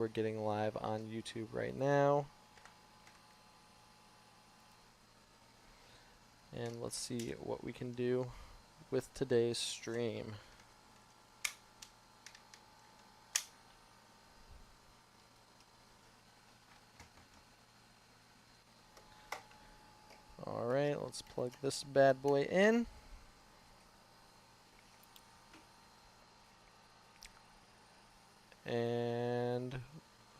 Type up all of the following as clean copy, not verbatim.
We're getting live on YouTube right now. And let's see what we can do with today's stream. Alright, let's plug this bad boy in. And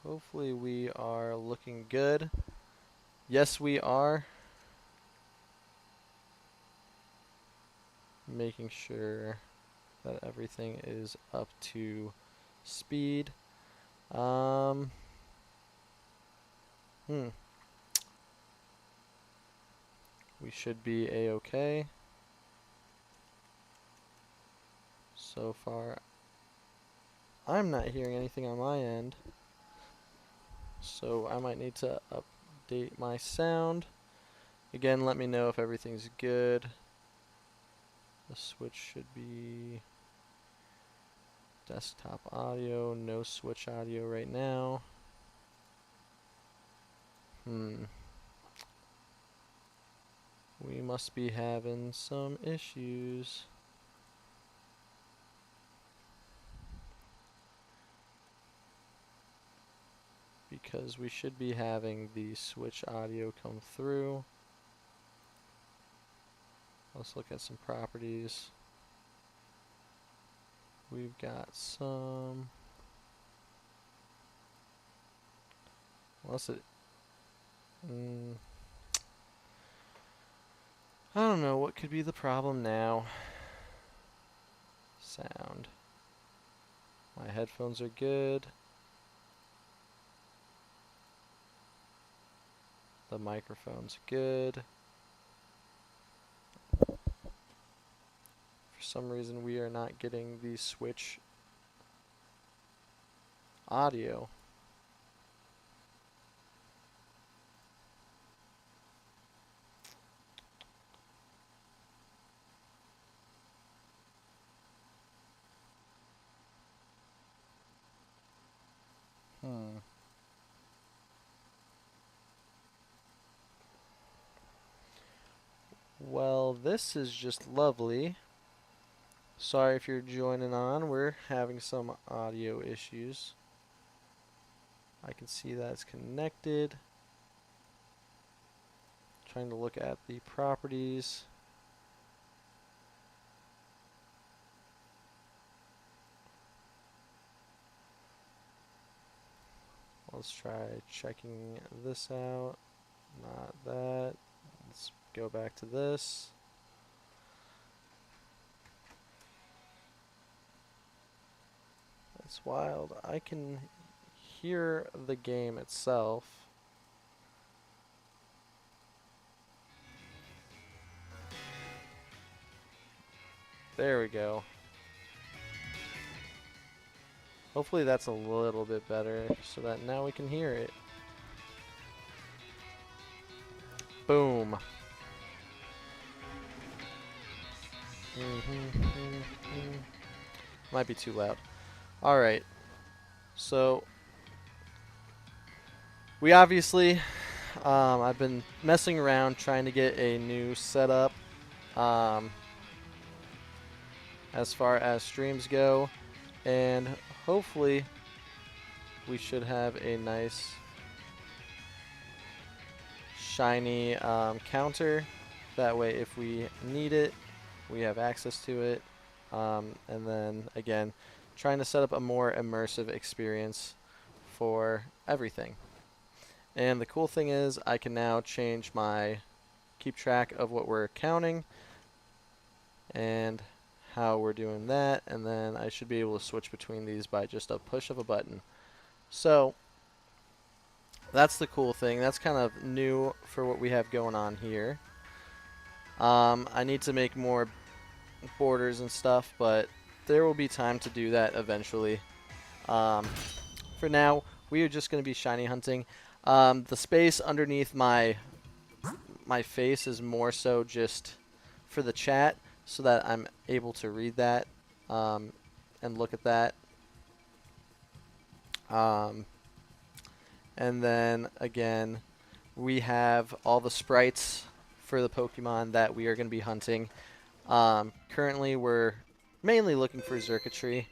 hopefully we are looking good. Yes, we are. Making sure that everything is up to speed. We should be a-okay. So far, I'm not hearing anything on my end. So I might need to update my sound. Again, let me know if everything's good. The switch should be desktop audio, no switch audio right now. We must be having some issues. Because we should be having the switch audio come through. Let's look at some properties. We've got some. What's it? I don't know what could be the problem now. Sound. My headphones are good. The microphone's good. For some reason we are not getting the switch audio. Well, this is just lovely. Sorry if you're joining on. We're having some audio issues. I can see that it's connected. Trying to look at the properties. Let's try checking this out. Not that. Let's go back to this. That's wild. I can hear the game itself. There we go. Hopefully that's a little bit better so that now we can hear it. Boom. Might be too loud. Alright. So, we obviously, I've been messing around trying to get a new setup as far as streams go. And hopefully, we should have a nice shiny counter. That way, if we need it, we have access to it. And then, again, trying to set up a more immersive experience for everything. And the cool thing is, I can now keep track of what we're counting and how we're doing that, and then I should be able to switch between these by just a push of a button. So that's the cool thing. That's kind of new for what we have going on here. I need to make more borders and stuff, but there will be time to do that eventually. For now, we are just going to be shiny hunting. The space underneath my face is more so just for the chat, so that I'm able to read that and look at that. And then again, we have all the sprites for the Pokemon that we are going to be hunting. Currently, we're mainly looking for Xurkitree,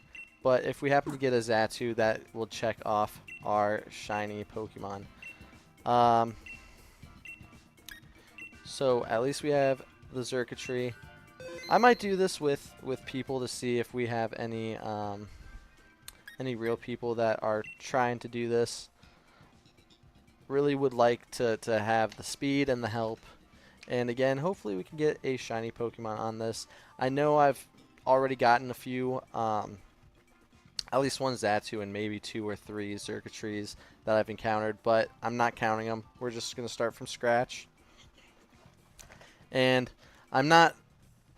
but if we happen to get a Xatu, that will check off our shiny Pokemon. So at least we have the Xurkitree. I might do this with people to see if we have any real people that are trying to do this. Really would like to have the speed and the help. And again, hopefully we can get a shiny Pokemon on this. I know I've already gotten a few, at least one Xatu and maybe 2 or 3 Xurkitrees that I've encountered, but I'm not counting them. We're just going to start from scratch. And I'm not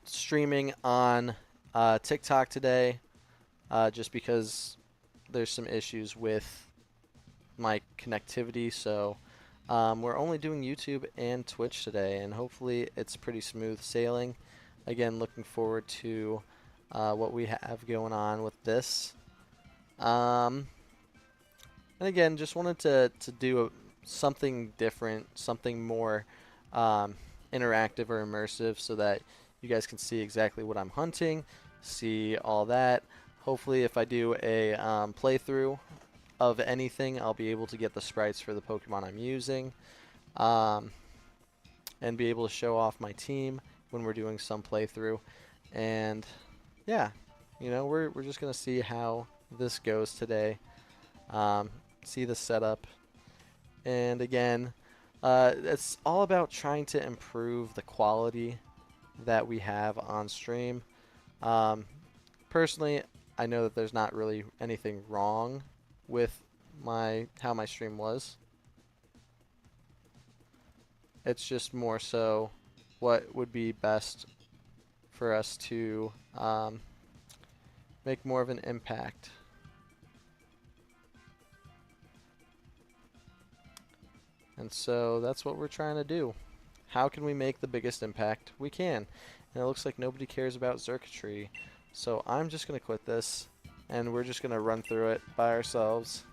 streaming on TikTok today just because there's some issues with my connectivity, so we're only doing YouTube and Twitch today, and hopefully it's pretty smooth sailing. Again, looking forward to what we have going on with this. And again, just wanted to do something different, something more interactive or immersive, so that you guys can see exactly what I'm hunting, see all that. Hopefully if I do a playthrough of anything, I'll be able to get the sprites for the Pokemon I'm using, and be able to show off my team when we're doing some playthrough. And yeah, you know, we're just gonna see how this goes today, see the setup. And again, it's all about trying to improve the quality that we have on stream. Personally, I know that there's not really anything wrong with how my stream was. It's just more so what would be best for us to make more of an impact. And so that's what we're trying to do. How can we make the biggest impact we can? And it looks like nobody cares about Xurkitree. So I'm just going to quit this, and we're just going to run through it by ourselves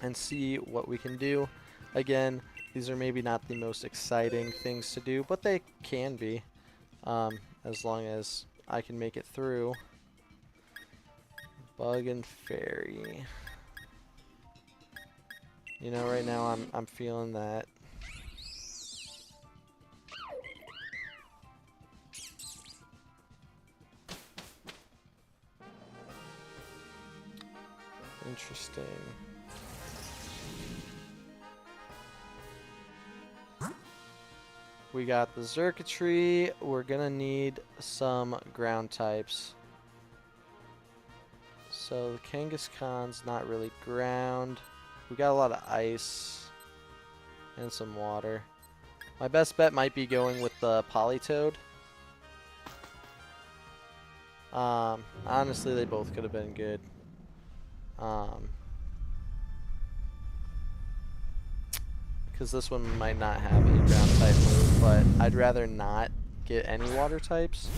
and see what we can do. Again, these are maybe not the most exciting things to do, but they can be, as long as I can make it through. Bug and Fairy. You know, right now I'm feeling that. Interesting. We got the Xurkitree. We're gonna need some ground types. So the Kangaskhan's not really ground. We got a lot of ice and some water. My best bet might be going with the Politoed. Honestly, they both could have been good. Because this one might not have a ground type move, but I'd rather not get any water types.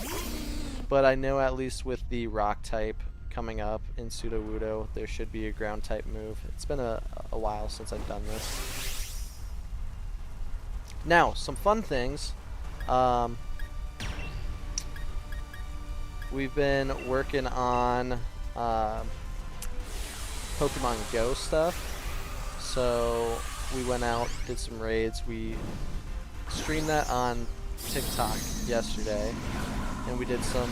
But I know at least with the rock type coming up in Sudowoodo, there should be a ground type move. It's been a while since I've done this. Now, some fun things. We've been working on Pokemon Go stuff. So we went out, did some raids. We streamed that on TikTok yesterday, and we did some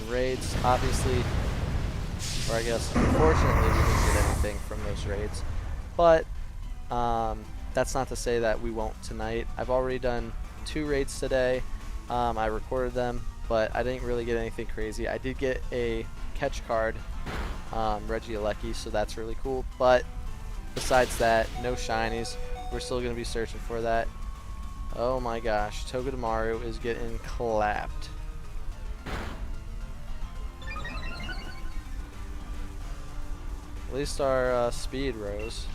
raids. Obviously, or I guess unfortunately, we didn't get anything from those raids. But that's not to say that we won't tonight. I've already done 2 raids today. I recorded them, but I didn't really get anything crazy. I did get a catch card, Regieleki, so that's really cool. But besides that, no shinies. We're still going to be searching for that. Oh my gosh, Togedemaru is getting clapped. At least our speed rose.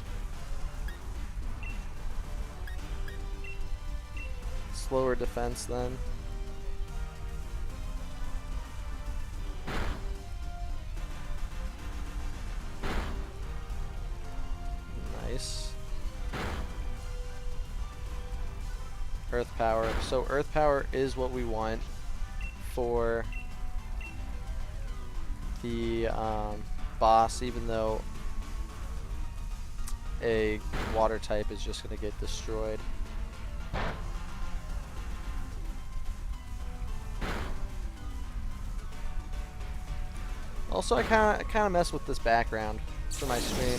Slower defense then. Nice. Earth power. So earth power is what we want for the boss, even though a water type is just going to get destroyed. Also, I kind of mess with this background for my stream.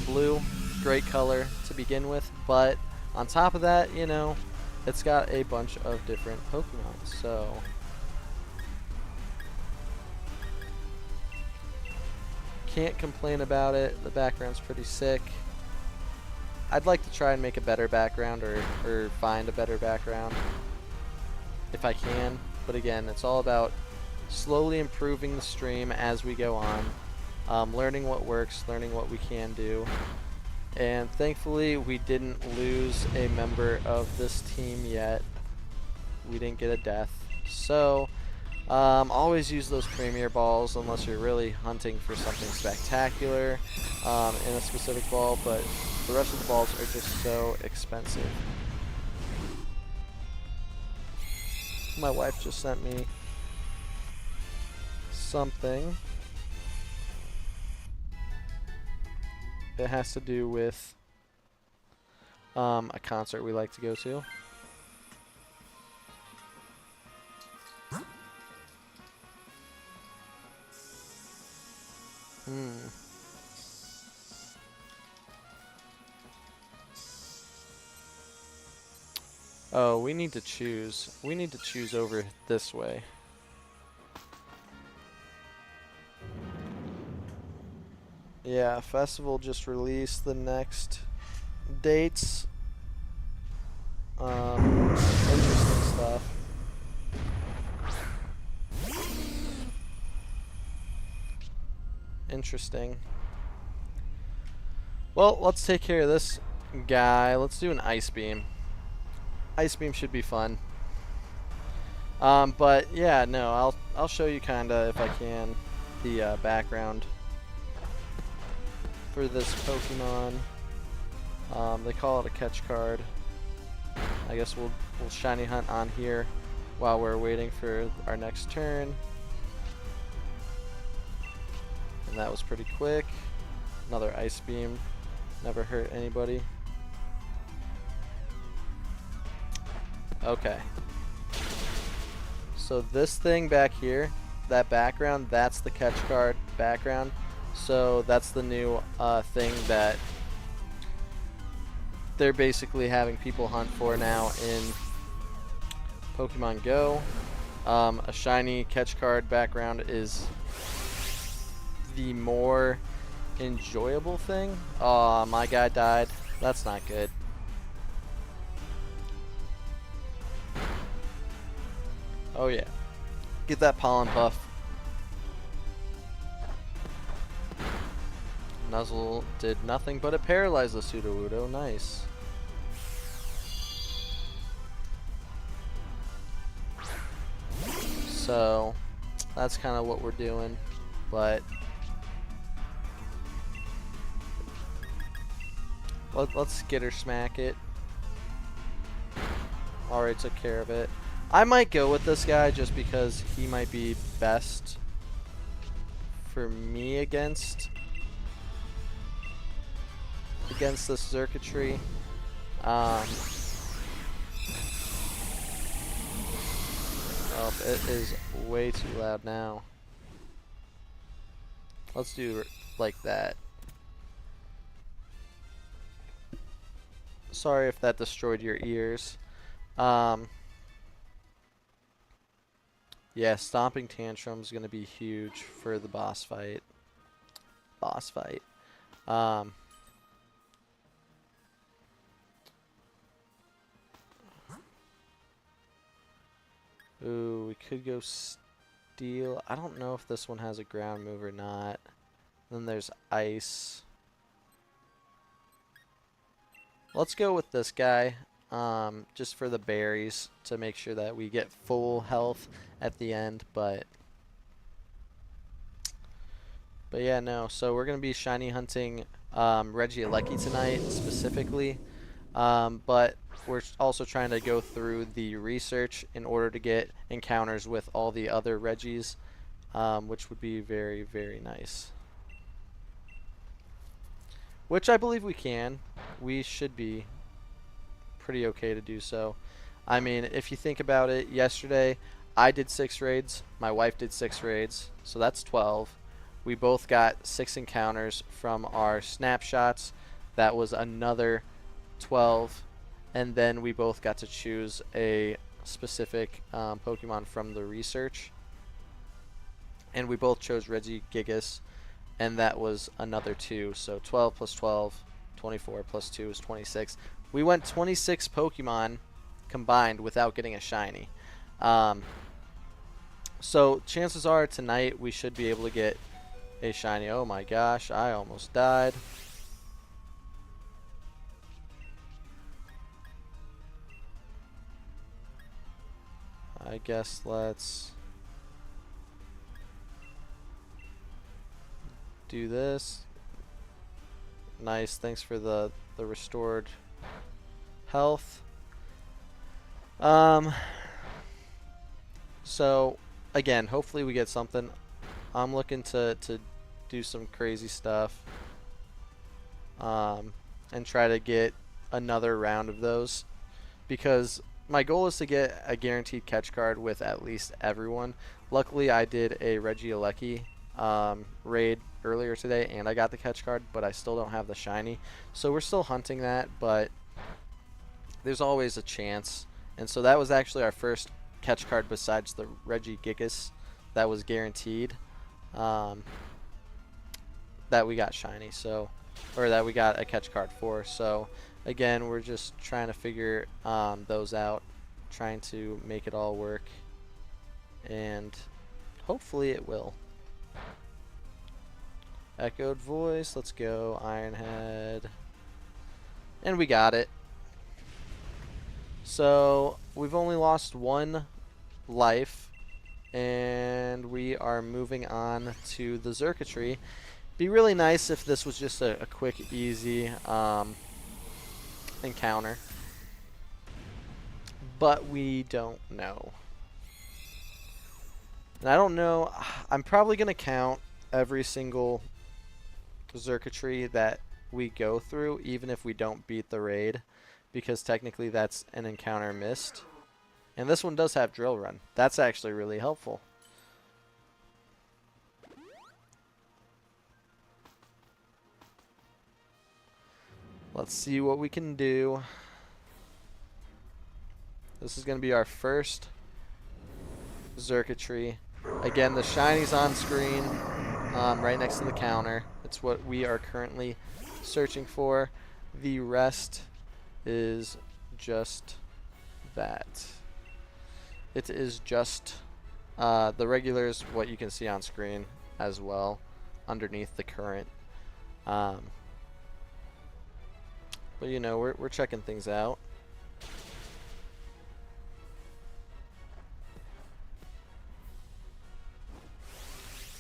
Blue, great color to begin with, but on top of that, you know, it's got a bunch of different Pokemon, so can't complain about it. The background's pretty sick. I'd like to try and make a better background or find a better background if I can, but again, it's all about slowly improving the stream as we go on, learning what works, learning what we can do. And thankfully, we didn't lose a member of this team yet. We didn't get a death. So, always use those Premier Balls unless you're really hunting for something spectacular in a specific ball, but the rest of the balls are just so expensive. My wife just sent me something. It has to do with a concert we like to go to. Oh, we need to choose. We need to choose over this way. Yeah, festival just released the next dates. Interesting stuff. Interesting. Well, let's take care of this guy. Let's do an Ice Beam. Ice Beam should be fun. But yeah, no, I'll show you kinda, if I can, the background for this Pokemon. They call it a catch card. I guess we'll shiny hunt on here while we're waiting for our next turn. And that was pretty quick. Another Ice Beam. Never hurt anybody. Okay. So this thing back here, that background, that's the catch card background. So that's the new thing that they're basically having people hunt for now in Pokemon Go. A shiny catch card background is the more enjoyable thing. Aw, my guy died. That's not good. Oh yeah. Get that pollen puff. Nuzzle did nothing but it paralyzed the Sudowoodo. Nice. So that's kind of what we're doing, but let's skitter smack it. Alright, took care of it. I might go with this guy just because he might be best for me against this circuitry. Oh, it is way too loud now. Let's do like that. Sorry if that destroyed your ears. Yeah, Stomping Tantrum is going to be huge for the boss fight. Ooh, we could go Steel. I don't know if this one has a ground move or not. Then there's Ice. Let's go with this guy, just for the berries, to make sure that we get full health at the end, but But yeah, no. So we're gonna be shiny hunting Regieleki tonight specifically, but we're also trying to go through the research in order to get encounters with all the other Regis, which would be very, very nice. Which I believe we can. We should be pretty okay to do so. I mean, if you think about it, yesterday I did 6 raids, my wife did 6 raids, so that's 12. We both got 6 encounters from our snapshots. That was another 12. And then we both got to choose a specific Pokemon from the research. And we both chose Regigigas, and that was another 2. So 12 plus 12, 24 plus 2 is 26. We went 26 Pokemon combined without getting a shiny. So chances are tonight we should be able to get a shiny. Oh my gosh, I almost died. I guess let's do this. Nice, thanks for the restored health. So again, hopefully we get something. I'm looking to do some crazy stuff, and try to get another round of those, because my goal is to get a guaranteed catch card with at least everyone. Luckily, I did a Regieleki raid earlier today, and I got the catch card, but I still don't have the shiny. So we're still hunting that, but there's always a chance. And so that was actually our first catch card besides the Regigigas that was guaranteed, that we got shiny. So, or that we got a catch card for. So again, we're just trying to figure those out, trying to make it all work, and hopefully it will. Echoed voice, let's go. Ironhead, and we got it. So we've only lost 1 life, and we are moving on to the Xurkitree. Be really nice if this was just a quick, easy encounter, but we don't know. And I don't know, I'm probably going to count every single Xurkitree that we go through, even if we don't beat the raid, because technically that's an encounter missed. And this one does have Drill Run. That's actually really helpful. Let's see what we can do. This is going to be our first Xurkitree. Again, the shiny's on screen, right next to the counter. It's what we are currently searching for. The rest is just that. It is just the regular is what you can see on screen as well, underneath the current. But you know, we're checking things out.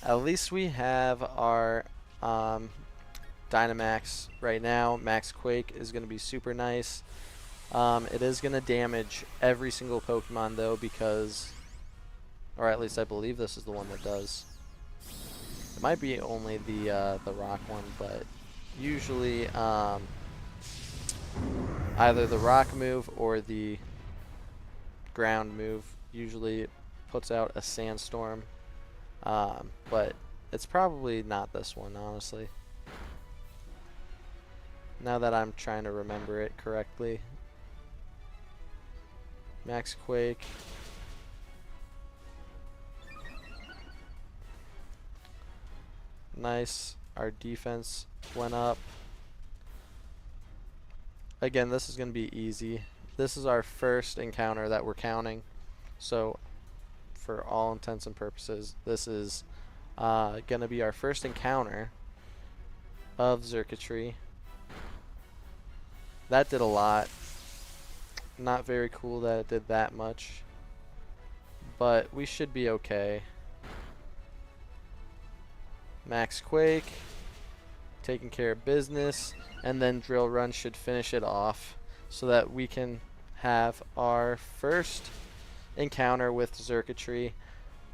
At least we have our Dynamax right now. Max Quake is going to be super nice. It is going to damage every single Pokemon though, because, or at least I believe this is the one that does. It might be only the rock one, but usually either the rock move or the ground move usually puts out a sandstorm. But it's probably not this one, honestly. Now that I'm trying to remember it correctly. Max Quake. Nice. Our defense went up. Again, this is going to be easy. This is our first encounter that we're counting. So, for all intents and purposes, this is going to be our first encounter of Xurkitree. That did a lot. Not very cool that it did that much, but we should be okay. Max Quake, taking care of business, and then Drill Run should finish it off so that we can have our first encounter with Xurkitree.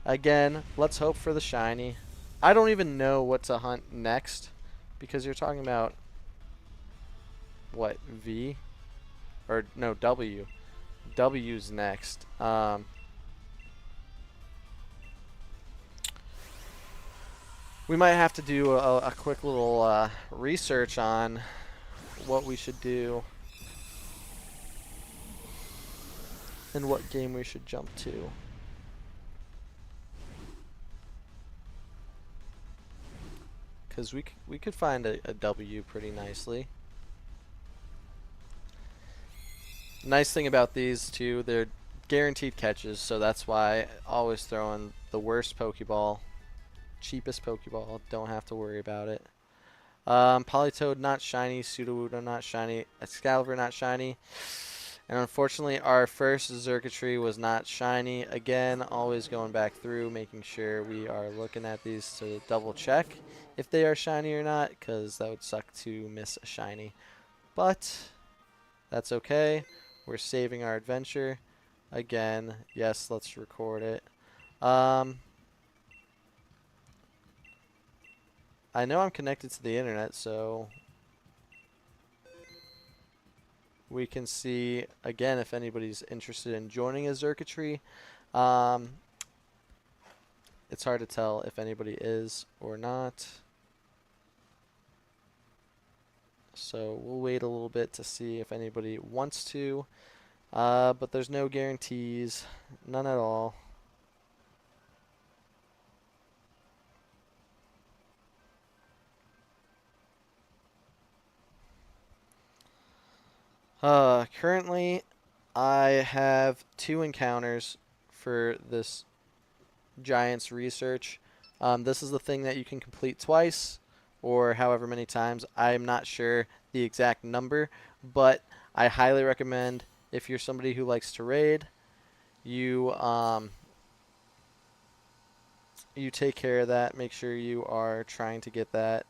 Again, let's hope for the shiny. I don't even know what to hunt next because you're talking about what, V? Or no, W. W's next. We might have to do a quick little research on what we should do and what game we should jump to. Because we could find a W pretty nicely. Nice thing about these two, they're guaranteed catches, so that's why I always throw in the worst Pokeball. Cheapest Pokeball, don't have to worry about it. Politoed not shiny, Sudowoodo not shiny, Excalibur not shiny. And unfortunately our first Xurkitree was not shiny. Again, always going back through, making sure we are looking at these to double check if they are shiny or not, because that would suck to miss a shiny. But that's okay. We're saving our adventure. Again, yes, let's record it. I know I'm connected to the internet, so we can see, again, if anybody's interested in joining a Xurkitree. It's hard to tell if anybody is or not. So we'll wait a little bit to see if anybody wants to. But there's no guarantees, none at all. Currently, I have 2 encounters for this Giants research. This is the thing that you can complete twice, or however many times. I'm not sure the exact number, but I highly recommend, if you're somebody who likes to raid, you take care of that. Make sure you are trying to get that.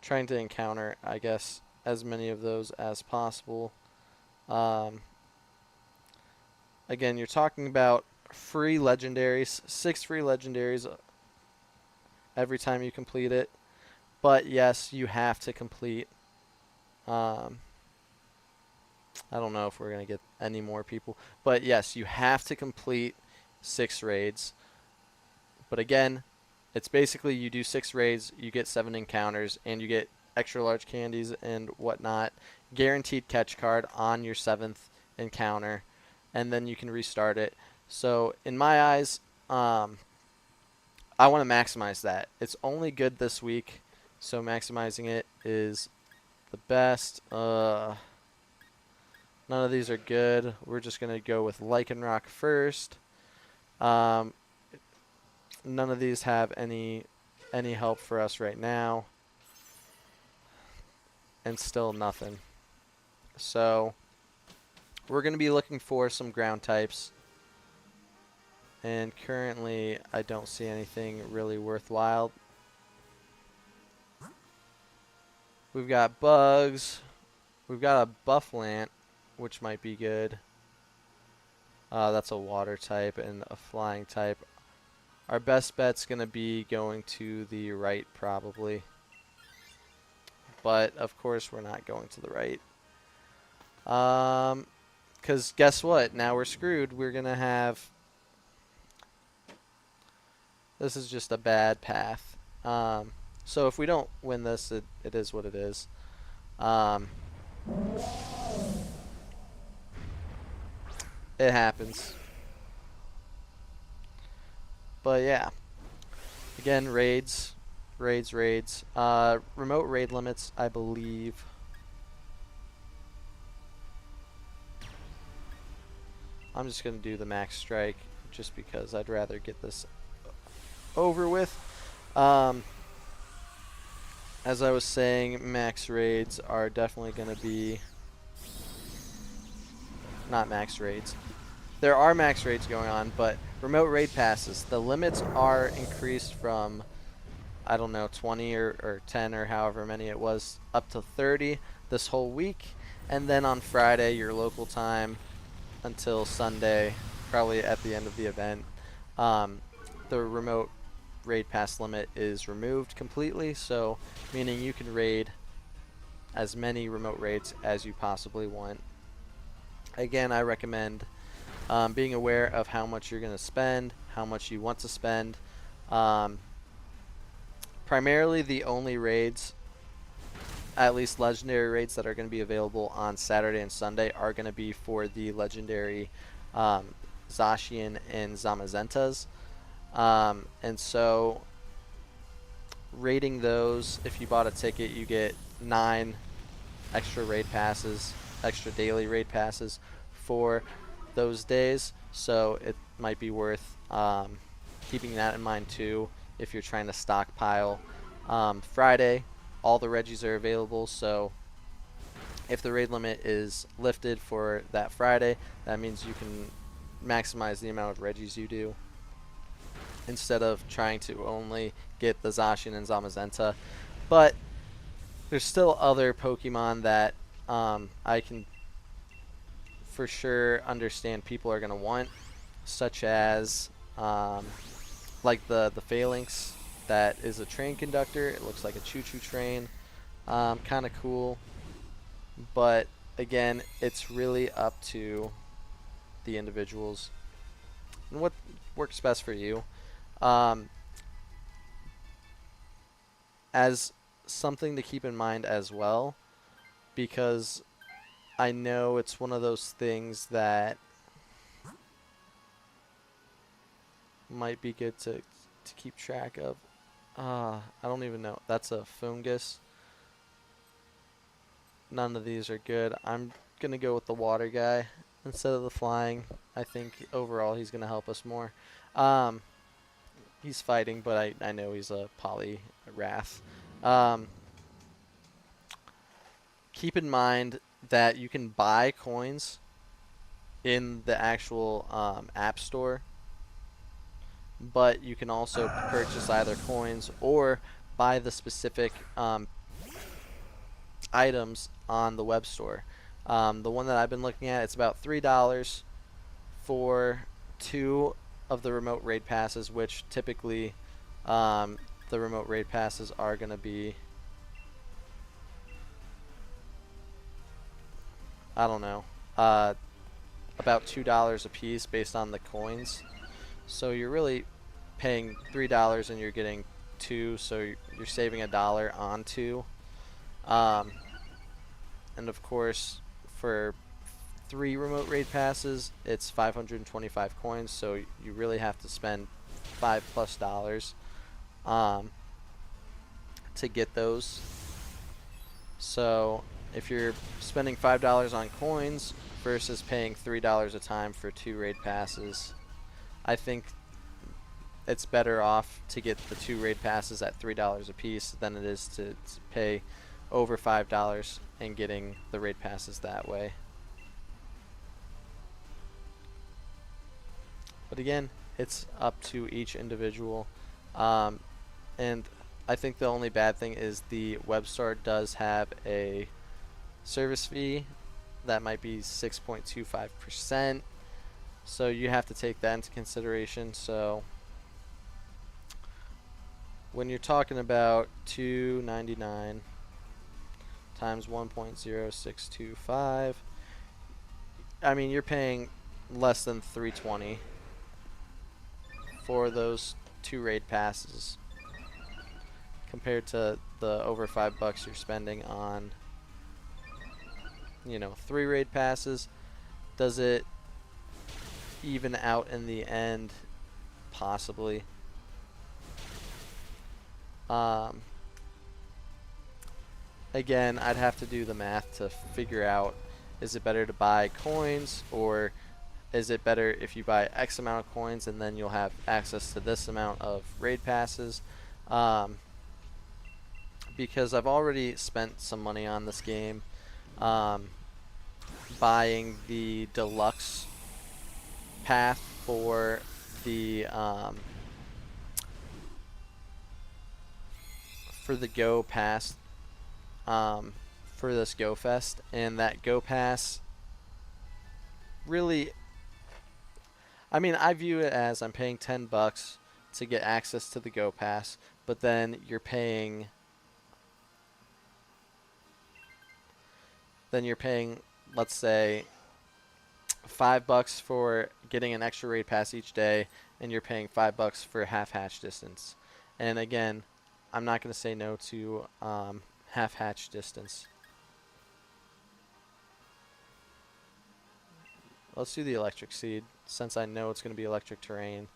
Trying to encounter, I guess, as many of those as possible. Again, you're talking about free legendaries, 6 free legendaries every time you complete it. But yes, you have to complete. I don't know if we're going to get any more people. But yes, you have to complete 6 raids. But again, it's basically you do 6 raids, you get 7 encounters, and you get extra large candies and whatnot. Guaranteed catch card on your 7th encounter, and then you can restart it. So in my eyes, I want to maximize that. It's only good this week, so maximizing it is the best. None of these are good. We're just going to go with Lycanroc first. None of these have any help for us right now. And still nothing. So we're going to be looking for some ground types. And currently I don't see anything really worthwhile. We've got bugs. We've got a Bufflant, which might be good. That's a water type and a flying type. Our best bet's going to be going to the right, probably. But, of course, we're not going to the right. Because guess what? Now we're screwed. We're going to have... This is just a bad path. So if we don't win this, it is what it is. It happens. But yeah, again, raids. Remote raid limits, I believe. I'm just going to do the max strike just because I'd rather get this over with. As I was saying, max raids are definitely going to be... Not max raids. There are max raids going on, but remote raid passes. The limits are increased from, I don't know, 20 or 10 or however many it was, up to 30 this whole week. And then on Friday, your local time, until Sunday, probably at the end of the event, um, the remote raid pass limit is removed completely. So, meaning you can raid as many remote raids as you possibly want. Again, I recommend being aware of how much you're going to spend, how much you want to spend. Um, Primarily, the only raids, at least legendary raids, that are going to be available on Saturday and Sunday are going to be for the legendary Zacian and Zamazentas. And so, raiding those, if you bought a ticket, you get 9 extra raid passes, extra daily raid passes for those days. So it might be worth keeping that in mind too if you're trying to stockpile. Friday, all the Regis are available, so if the raid limit is lifted for that Friday, that means you can maximize the amount of Regis you do instead of trying to only get the Zacian and Zamazenta. But there's still other Pokemon that I can for sure understand people are going to want, such as like the Phalanx that is a train conductor. It looks like a choo-choo train. Kind of cool. But again, it's really up to the individuals and what works best for you. As something to keep in mind as well, because I know it's one of those things that might be good to keep track of. I don't even know. That's a fungus. None of these are good. I'm going to go with the water guy instead of the flying. I think overall he's going to help us more. He's fighting, but I know he's a Poliwrath. Keep in mind that you can buy coins in the actual app store, but you can also purchase either coins or buy the specific items on the web store. The one that I've been looking at, it's about $3 for 2 of the remote raid passes, which typically the remote raid passes are going to be, I don't know, about $2 a piece based on the coins. So you're really paying $3 and you're getting 2, so you're saving $1 on 2. And of course, for 3 remote raid passes, it's 525 coins, so you really have to spend $5+ to get those. So if you're spending $5 on coins versus paying $3 a time for 2 raid passes, I think it's better off to get the 2 raid passes at $3 a piece than it is to pay over $5 and getting the raid passes that way. But again, it's up to each individual. And I think the only bad thing is the web store does have a service fee that might be 6.25%. So you have to take that into consideration. So when you're talking about $2.99 times 1.0625, I mean, you're paying less than $3.20 for those 2 raid passes compared to the over $5 you're spending on, 3 raid passes. Does it even out in the end? Possibly. Again, I'd have to do the math to figure out, is it better to buy coins, or is it better if you buy X amount of coins and then you'll have access to this amount of raid passes? Because I've already spent some money on this game, buying the deluxe path for for the Go Pass for this Go Fest, and that Go Pass really, I mean, I view it as I'm paying $10 to get access to the Go Pass, but then you're paying, let's say, $5 for getting an extra raid pass each day, and you're paying $5 for half hatch distance. And again, I'm not going to say no to half hatch distance. Let's do the electric seed, since I know it's going to be electric terrain.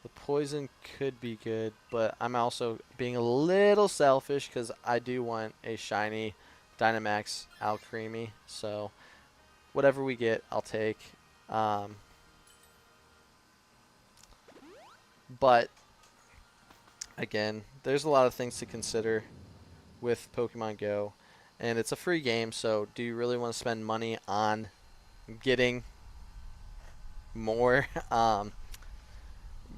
The poison could be good, but I'm also being a little selfish because I do want a shiny Dynamax Alcremie. So whatever we get, I'll take. But again, there's a lot of things to consider with Pokemon Go, and it's a free game, so do you really want to spend money on getting more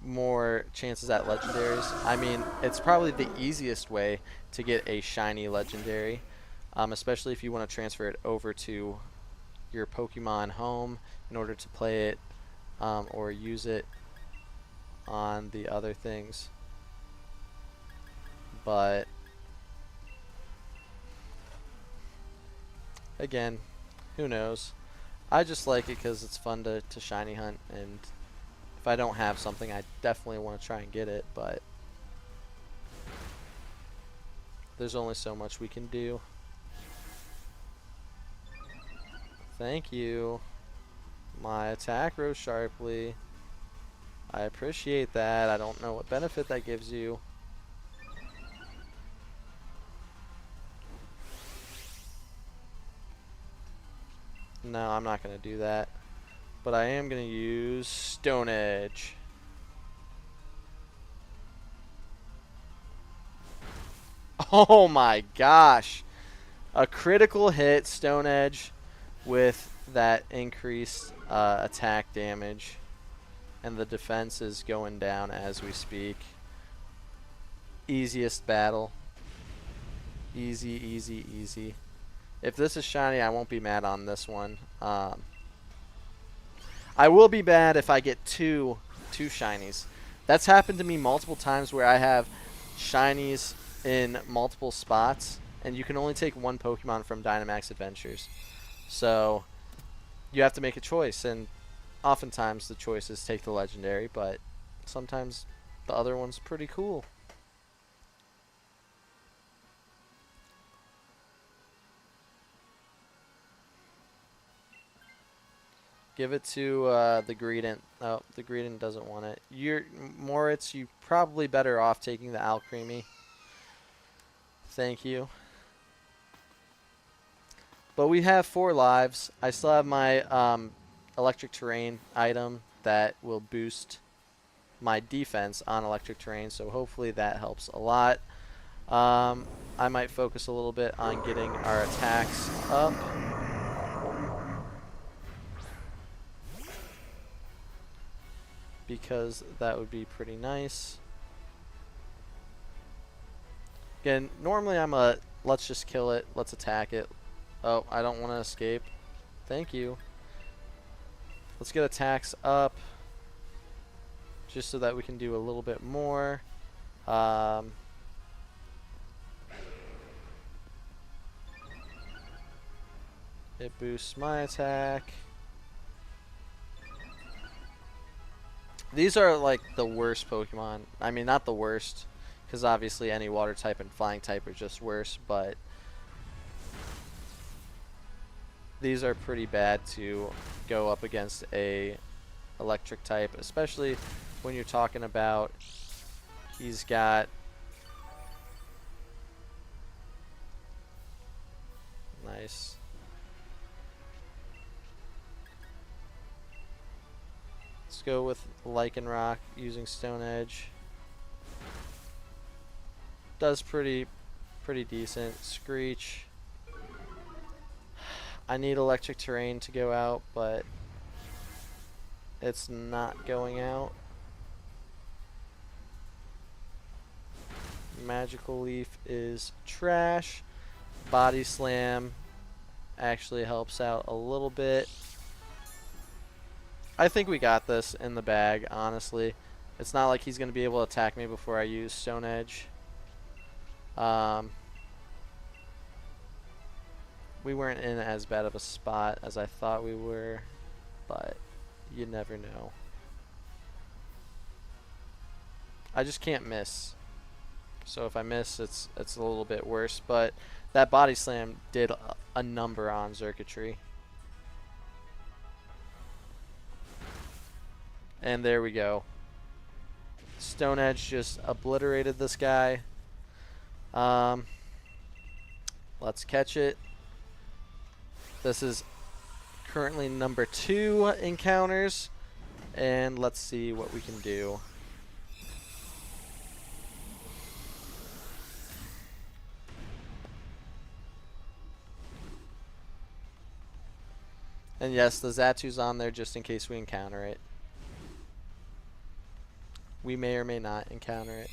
more chances at legendaries? I mean, it's probably the easiest way to get a shiny legendary, especially if you want to transfer it over to your Pokemon home in order to play it or use it on the other things. But again, who knows? I just like it because it's fun to shiny hunt, and if I don't have something, I definitely want to try and get it, but there's only so much we can do. Thank you. My attack rose sharply. I appreciate that. I don't know what benefit that gives you. No, I'm not going to do that. But I am going to use Stone Edge. Oh my gosh. A critical hit, Stone Edge, with that increased attack damage. And the defense is going down as we speak. Easiest battle. Easy, easy, easy. If this is shiny, I won't be mad on this one. I will be mad if I get two shinies. That's happened to me multiple times where I have shinies in multiple spots, and you can only take one Pokemon from Dynamax Adventures. So you have to make a choice, and oftentimes the choice is take the legendary, but sometimes the other one's pretty cool. Give it to the Greedent. Oh, the Greedent doesn't want it. Moritz, you probably better off taking the Alcremie. Thank you. But we have 4 lives. I still have my electric terrain item that will boost my defense on electric terrain, so hopefully that helps a lot. I might focus a little bit on getting our attacks up. Because that would be pretty nice. Again, normally I'm a let's just kill it, let's attack it. Oh, I don't want to escape. Thank you. Let's get attacks up, just so that we can do a little bit more. It boosts my attack. These are like the worst Pokemon. I mean, not the worst, because obviously any water type and flying type are just worse, but these are pretty bad to go up against a electric type, especially when you're talking about he's got nice. Let's go with Lycanroc using Stone Edge. Does pretty pretty decent. Screech. I need electric terrain to go out, but it's not going out. Magical Leaf is trash. Body Slam actually helps out a little bit. I think we got this in the bag, honestly. It's not like he's going to be able to attack me before I use Stone Edge. We weren't in as bad of a spot as I thought we were, but you never know. I just can't miss. So if I miss, it's a little bit worse. But that Body Slam did a number on Xurkitree. And there we go. Stone Edge just obliterated this guy. Let's catch it. This is currently number 2 encounters. And let's see what we can do. And yes, the Xatu's on there just in case we encounter it. We may or may not encounter it.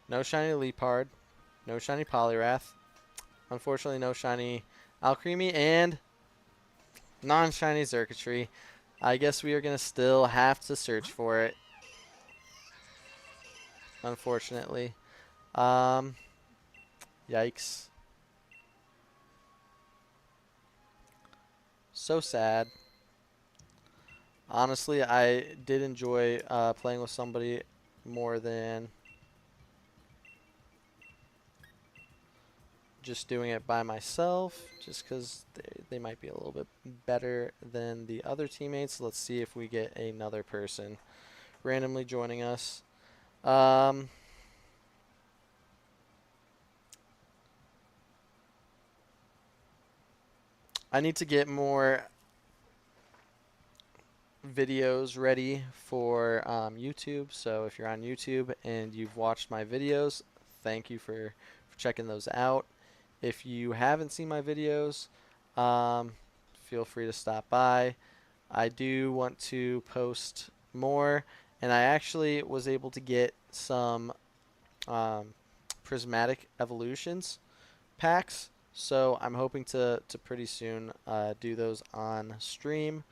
No shiny Leopard. No shiny Poliwrath. Unfortunately, no shiny Alcremie. And non-shiny Xurkitree. I guess we are going to still have to search for it. Unfortunately. Yikes. So sad. Honestly, I did enjoy playing with somebody more than just doing it by myself, just because they might be a little bit better than the other teammates. Let's see if we get another person randomly joining us. I need to get more videos ready for YouTube. So if you're on YouTube and you've watched my videos, thank you for checking those out. If you haven't seen my videos, feel free to stop by. I do want to post more, and I actually was able to get some Prismatic Evolutions packs. So I'm hoping to pretty soon do those on stream.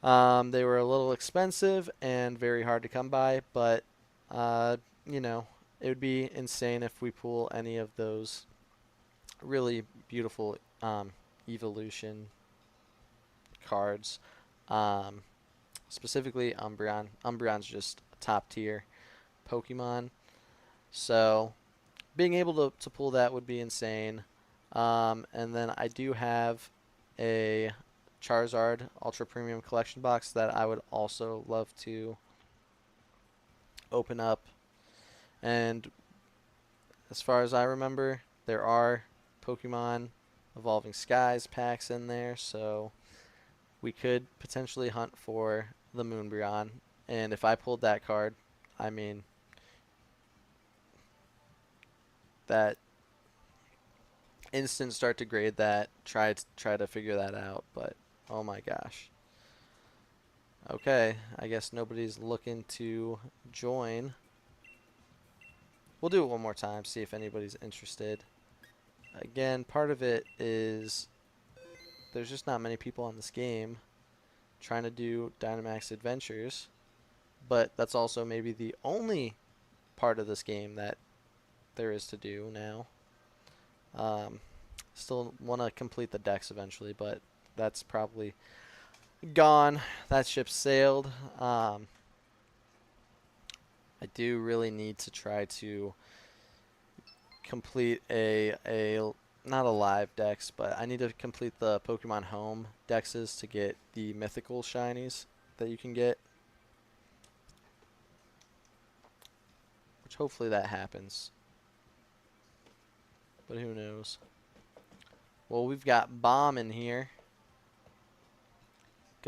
They were a little expensive and very hard to come by, but you know, it would be insane if we pull any of those really beautiful evolution cards. Specifically Umbreon. Umbreon's just top tier Pokemon. So being able to pull that would be insane. And then I do have a Charizard Ultra Premium Collection box that I would also love to open up. And as far as I remember, there are Pokemon Evolving Skies packs in there, so we could potentially hunt for the Moonbreon. And if I pulled that card, I mean, that instant start to grade that, try to figure that out, but oh my gosh. Okay, I guess nobody's looking to join. We'll do it one more time, see if anybody's interested. Again, part of it is there's just not many people on this game trying to do Dynamax Adventures, but that's also maybe the only part of this game that there is to do now. Still want to complete the decks eventually, but that's probably gone. That ship sailed. I do really need to try to complete a not a live dex, but I need to complete the Pokemon Home dexes to get the mythical shinies that you can get. Which hopefully that happens. But who knows. Well, we've got Bomb in here.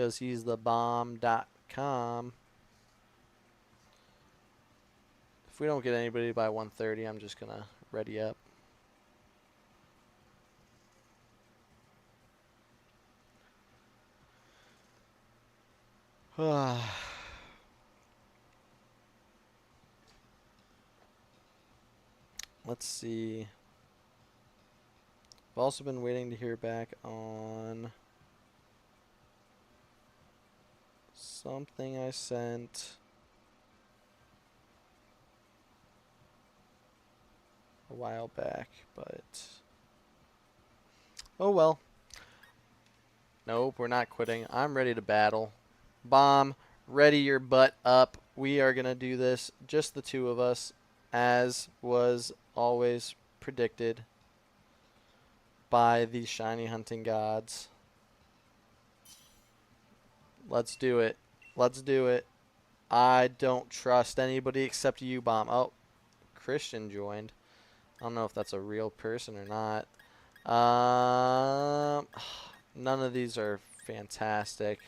because he's the bomb.com. If we don't get anybody by 1:30, I'm just going to ready up. Let's see. I've also been waiting to hear back on something I sent a while back, but oh well. Nope, we're not quitting. I'm ready to battle. Bomb, ready your butt up. We are going to do this, just the two of us, as was always predicted by the shiny hunting gods. Let's do it. Let's do it. I don't trust anybody except you, Bomb. Oh, Christian joined. I don't know if that's a real person or not. None of these are fantastic.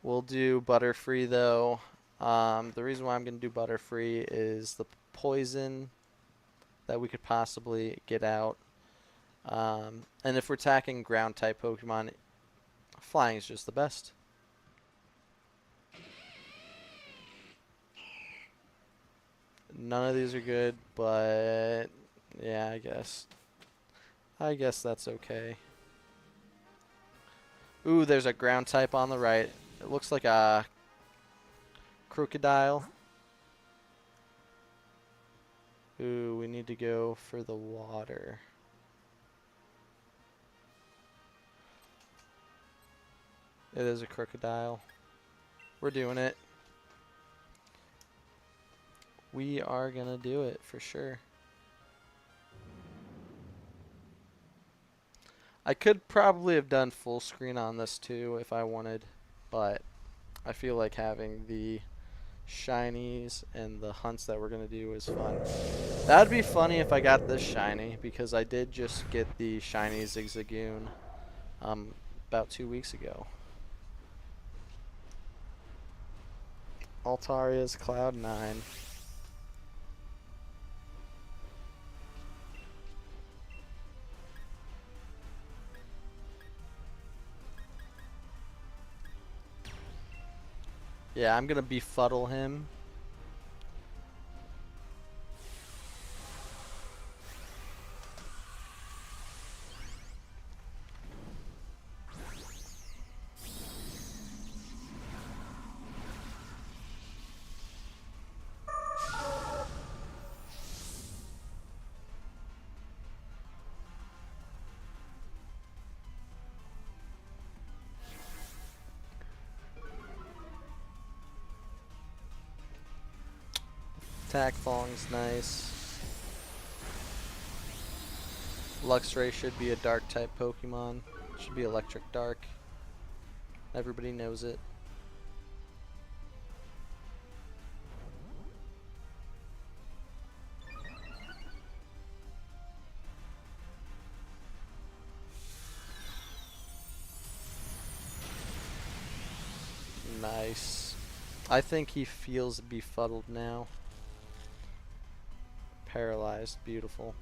We'll do Butterfree, though. The reason why I'm going to do Butterfree is the poison that we could possibly get out. And if we're attacking ground-type Pokemon, flying is just the best. None of these are good, but yeah, I guess. I guess that's okay. Ooh, there's a ground type on the right. It looks like a crocodile. Ooh, we need to go for the water. It is a crocodile. We're doing it. We are gonna do it for sure. I could probably have done full screen on this too if I wanted, but I feel like having the shinies and the hunts that we're gonna do is fun. That'd be funny if I got this shiny, because I did just get the shiny Zigzagoon about 2 weeks ago. Altaria's Cloud9. Yeah, I'm gonna befuddle him. Attack Fong's nice. Luxray should be a dark type Pokemon. Should be electric dark. Everybody knows it. Nice. I think he feels befuddled now. Paralyzed. Beautiful.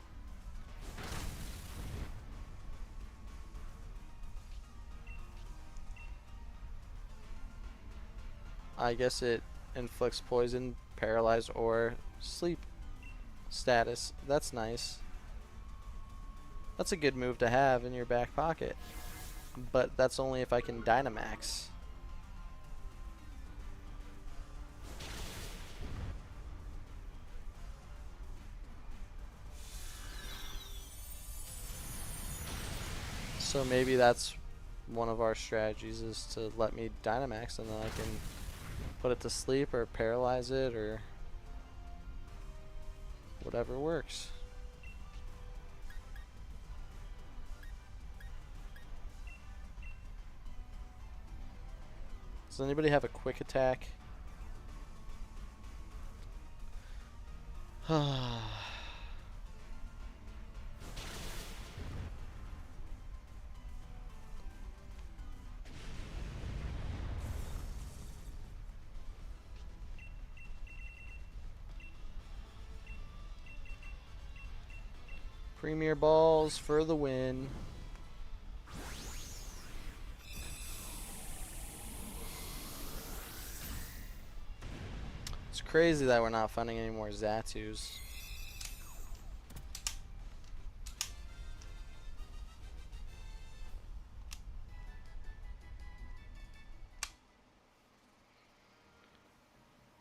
I guess it inflicts poison, paralyzed, or sleep status. That's nice. That's a good move to have in your back pocket. But that's only if I can Dynamax. So maybe that's one of our strategies, is to let me Dynamax and then I can put it to sleep or paralyze it or whatever works. Does anybody have a quick attack? Premier balls for the win. It's crazy that we're not finding any more Zatus.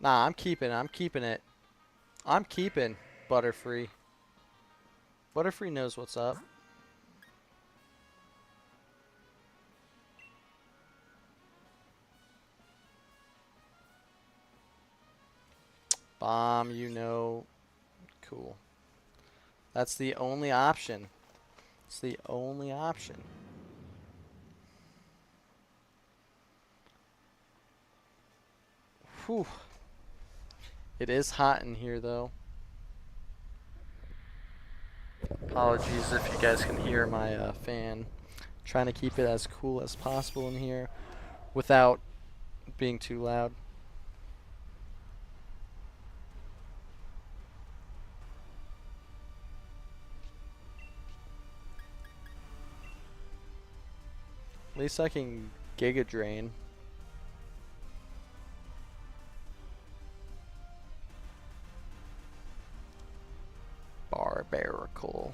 Nah, I'm keeping it. I'm keeping it. I'm keeping Butterfree. Butterfree knows what's up. Bomb, you know. Cool. That's the only option. It's the only option. Whew. It is hot in here, though. Apologies if you guys can hear my fan. Trying to keep it as cool as possible in here without being too loud. At least I can Giga Drain. Barbarical.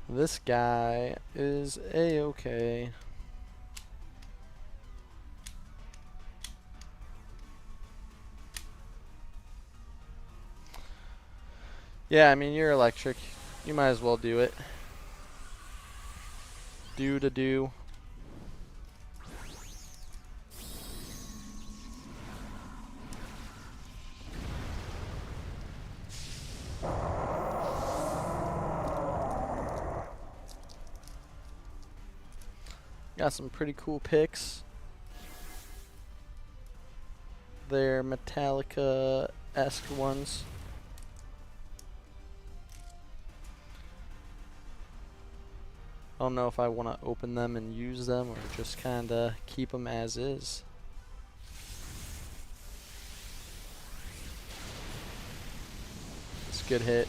This guy is a-okay. Yeah, I mean, you're electric. You might as well do it. Do. Got some pretty cool picks. They're Metallica-esque ones. I don't know if I want to open them and use them or just kind of keep them as is. It's a good hit.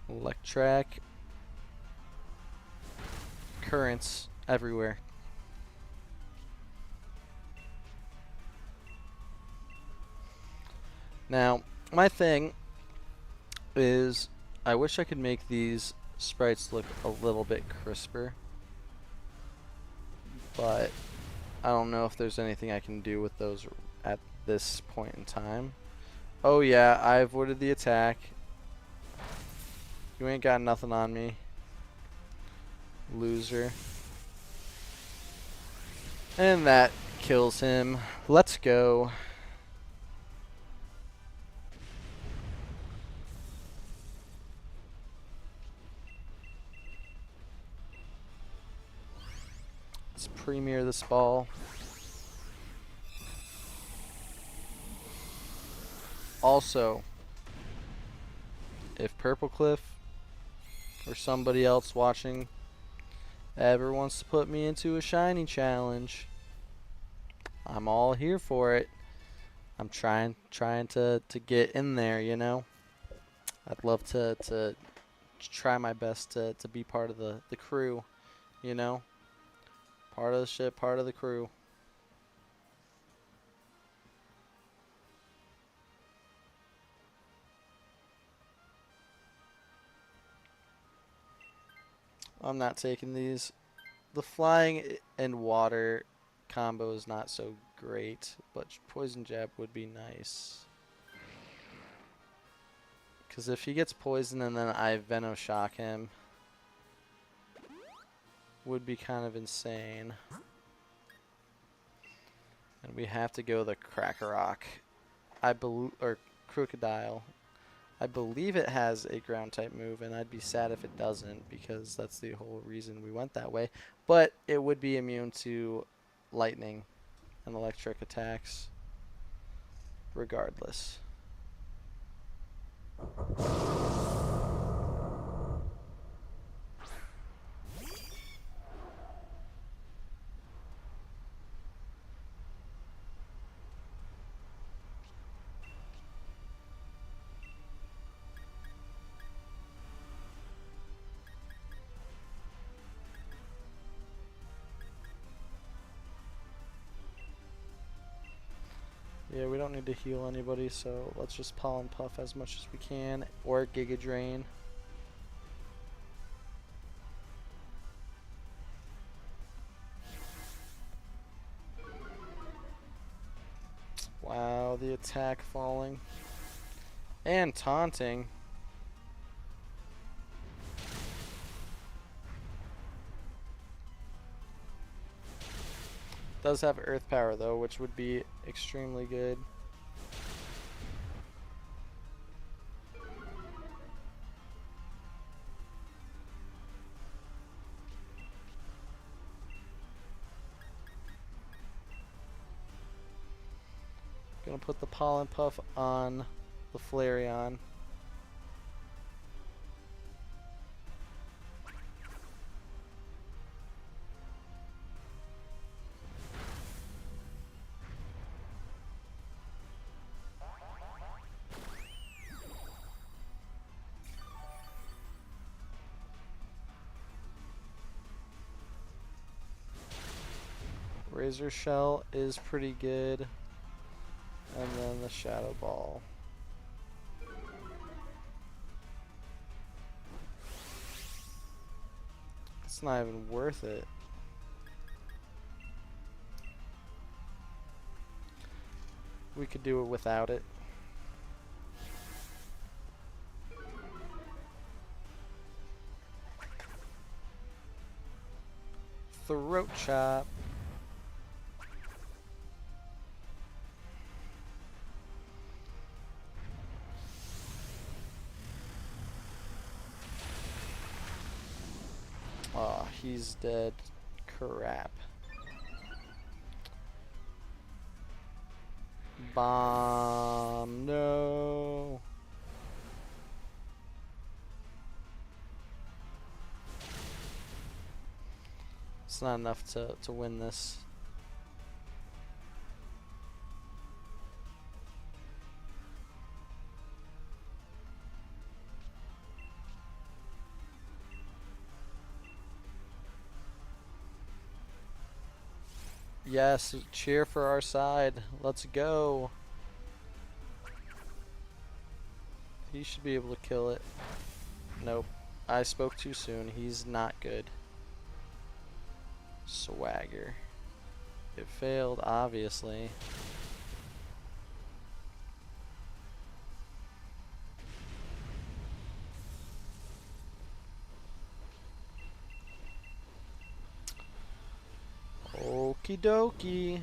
Electrac. Currents everywhere. Now, my thing is I wish I could make these sprites look a little bit crisper, but I don't know if there's anything I can do with those at this point in time. Oh yeah, I avoided the attack. You ain't got nothing on me, loser. And that kills him. Let's go. Let's premiere this ball. Also, if Purple Cliff or somebody else watching ever wants to put me into a shiny challenge, I'm all here for it. I'm trying to get in there, you know. I'd love to try my best to be part of the crew, you know. Part of the ship, part of the crew. I'm not taking these. The flying and water combo is not so great, but poison jab would be nice. Because if he gets poisoned and then I Venoshock him, would be kind of insane. And we have to go the Crackerrock. Or Crocodile. I believe it has a ground type move, and I'd be sad if it doesn't, because that's the whole reason we went that way. But it would be immune to lightning and electric attacks regardless. Yeah, we don't need to heal anybody, so let's just Pollen Puff as much as we can, or Giga Drain. Wow, the attack falling. And taunting. Does have Earth Power though, which would be extremely good. Gonna put the Pollen Puff on the Flareon. Razor Shell is pretty good. And then the Shadow Ball. It's not even worth it. We could do it without it. Throat Chop. Aw, oh, he's dead. Crap. Bomb. No. It's not enough to win this. Yes, cheer for our side. Let's go. He should be able to kill it. Nope. I spoke too soon. He's not good. Swagger. It failed, obviously. Okie dokie.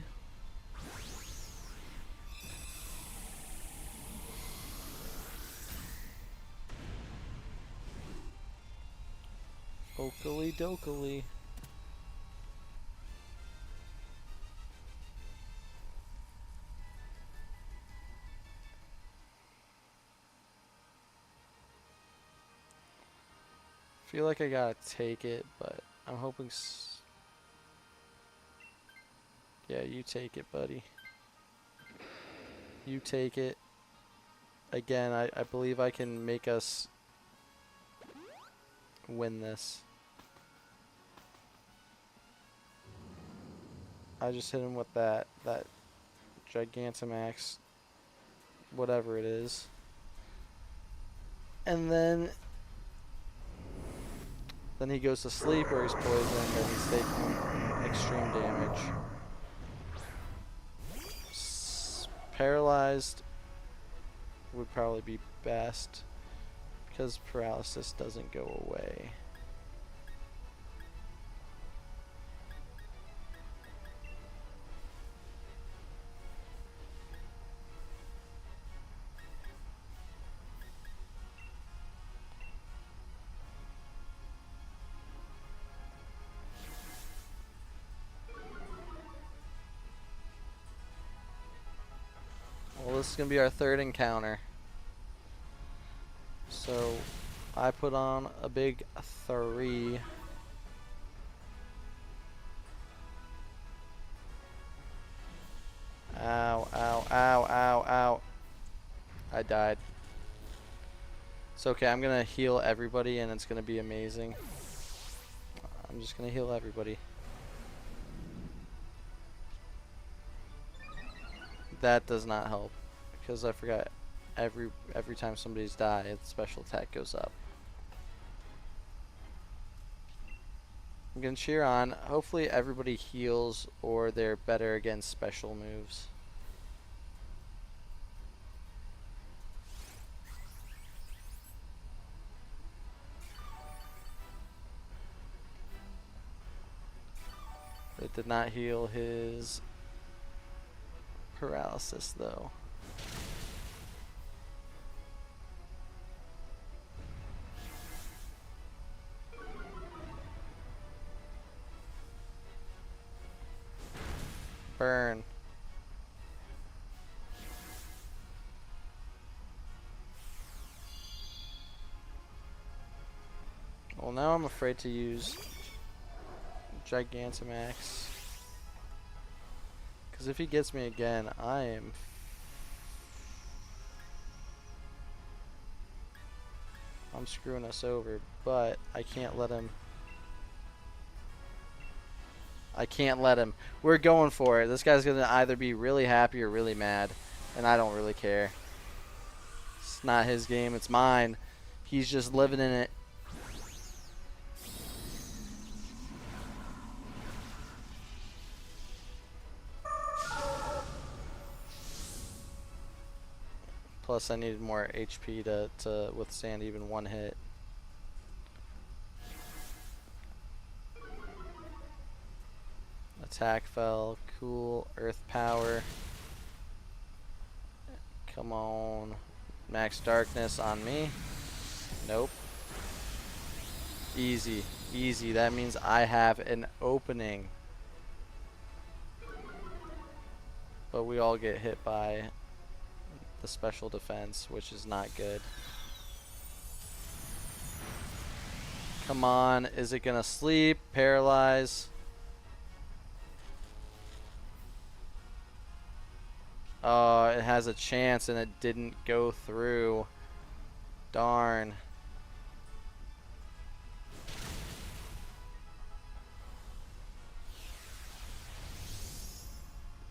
Oakley dokley. Feel like I gotta take it, but I'm hoping. Yeah, you take it, buddy. You take it. Again, I believe I can make us win this. I just hit him with that Gigantamax, whatever it is. And then he goes to sleep or he's poisoned and he's taking extreme damage. Paralyzed would probably be best because paralysis doesn't go away. Well, this is going to be our third encounter. So, I put on a big 3. Ow, ow, ow, ow, ow. I died. It's okay, I'm going to heal everybody and it's going to be amazing. I'm just going to heal everybody. that does not help. Because I forgot every time somebody's died, the special attack goes up. I'm going to cheer on. Hopefully everybody heals or they're better against special moves. It did not heal his paralysis though. Burn. Well, now I'm afraid to use Gigantamax. Because if he gets me again, I'm screwing us over, but I can't let him. I can't let him. We're going for it. This guy's going to either be really happy or really mad, and I don't really care. It's not his game, it's mine. He's just living in it. Plus, I needed more HP to withstand even one hit. Attack fell. Cool. Earth power. Come on. Max darkness on me. Nope. Easy. Easy. That means I have an opening. But we all get hit by the special defense, which is not good. Come on. Is it going to sleep? Paralyze? Oh, it has a chance and it didn't go through. Darn.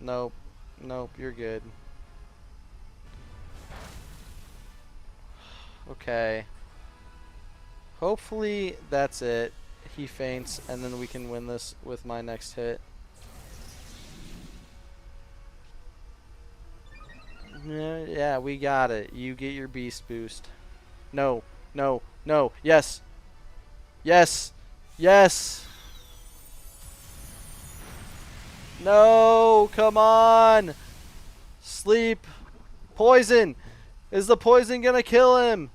Nope. Nope, you're good. Okay. Hopefully that's it. He faints and then we can win this with my next hit. Yeah, we got it. You get your beast boost. No, no, no. Yes. Yes. Yes. No, come on. Sleep. Poison. Is the poison gonna kill him?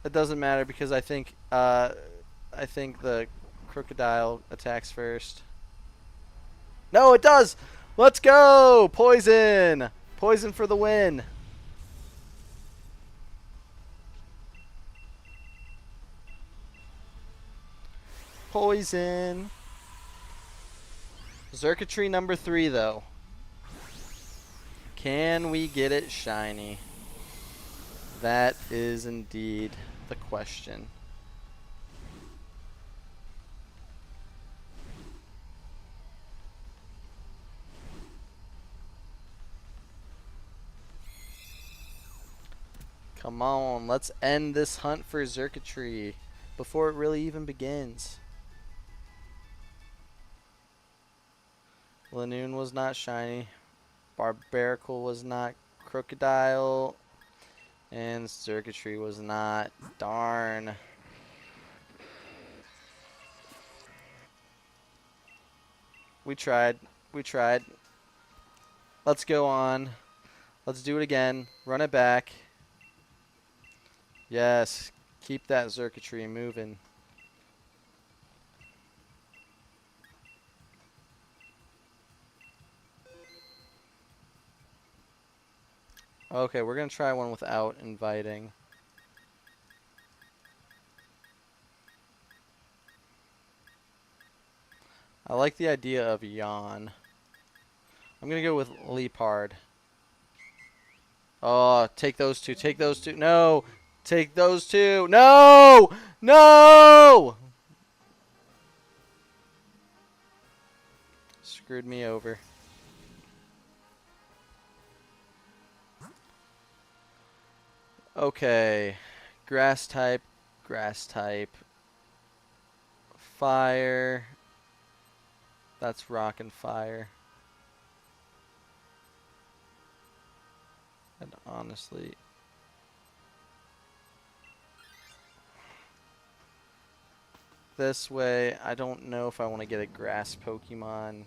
It doesn't matter because I think the crocodile attacks first. No, it does. Let's go! Poison! Poison for the win. Poison. Xurkitree number 3, though. Can we get it shiny? That is indeed the question. Come on, let's end this hunt for Xurkitree before it really even begins. Lanoon was not shiny. Barbaracle was not. Crocodile. And Xurkitree was not. Darn. We tried. We tried. Let's go on. Let's do it again. Run it back. Yes. Keep that Xurkitree moving. Okay, we're going to try one without inviting. I like the idea of Yawn. I'm going to go with Leopard. Oh, take those two. Take those two. No! Take those two. No! No! screwed me over. Okay. Grass type. Grass type. Fire. That's rock and fire. And honestly, this way, I don't know if I want to get a grass Pokemon.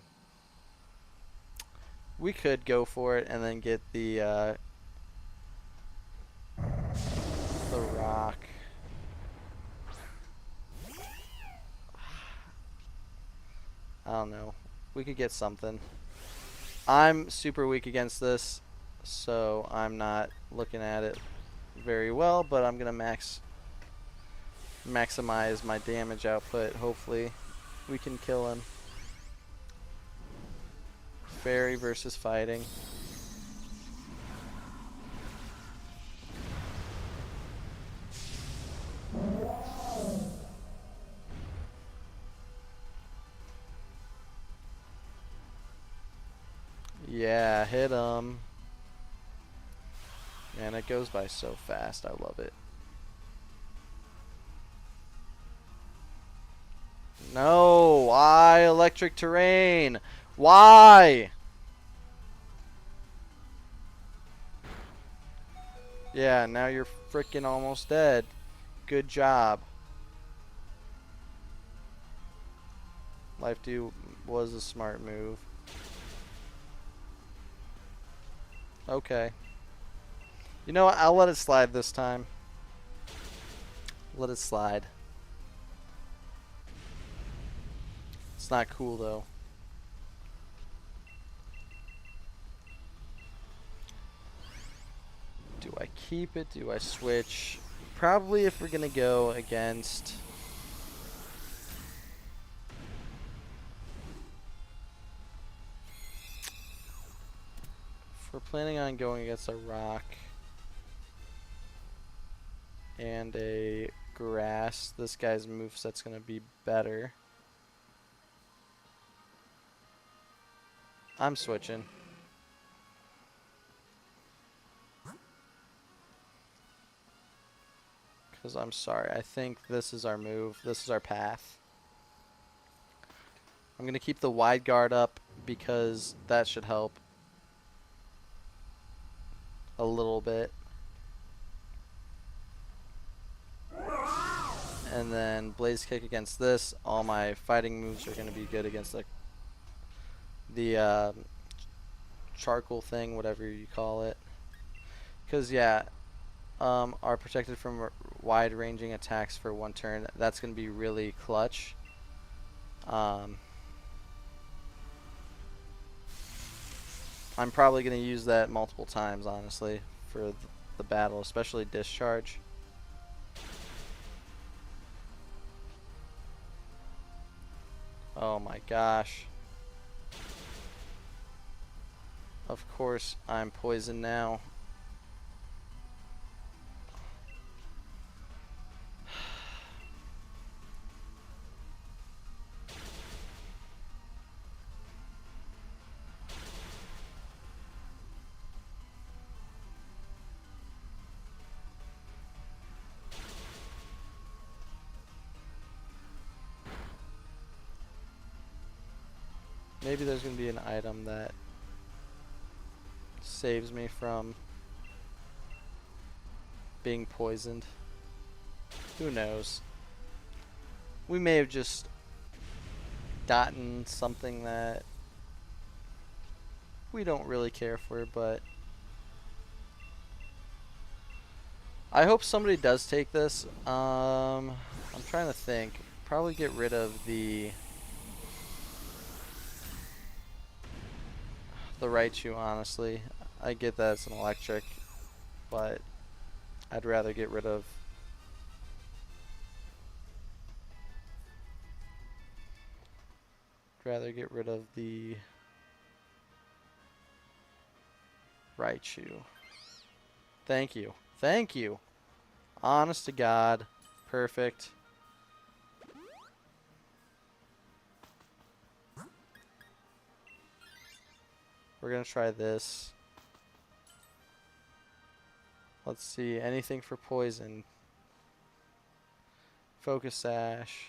We could go for it and then get the rock. I don't know. We could get something. I'm super weak against this, so I'm not looking at it very well, but I'm going to maximize my damage output. Hopefully we can kill him. Fairy versus fighting. Yeah, hit him. Man, it goes by so fast. I love it. No, why electric terrain? Why? Yeah, now you're freaking almost dead. Good job. Life Dew was a smart move. Okay. You know what? I'll let it slide this time. Let it slide. It's not cool though. Do I keep it? Do I switch? Probably if we're gonna go against... If we're planning on going against a rock and a grass, this guy's moveset's gonna be better. I'm switching. Because I'm sorry, I think this is our move. This is our path. I'm going to keep the wide guard up because that should help a little bit. And then Blaze Kick against this. All my fighting moves are going to be good against the charcoal thing, whatever you call it. Because, yeah, are protected from wide-ranging attacks for one turn. That's going to be really clutch. I'm probably going to use that multiple times, honestly, for the battle, especially Discharge. Oh my gosh. Of course, I'm poisoned now. Maybe there's going to be an item that saves me from being poisoned. Who knows? We may have just gotten something that we don't really care for, but I hope somebody does take this. I'm trying to think. Probably get rid of the Raichu, honestly. I get that it's an electric, but I'd rather get rid of the Raichu. Thank you. Thank you. Honest to God. Perfect. We're gonna try this. Let's see, anything for poison. Focus Sash.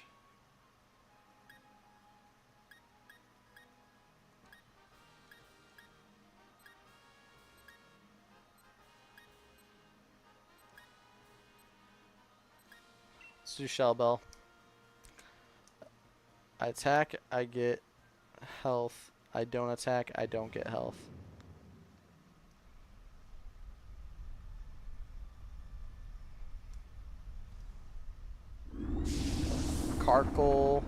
Let's do Shell Bell. I attack, I get health. I don't attack, I don't get health. Carkle.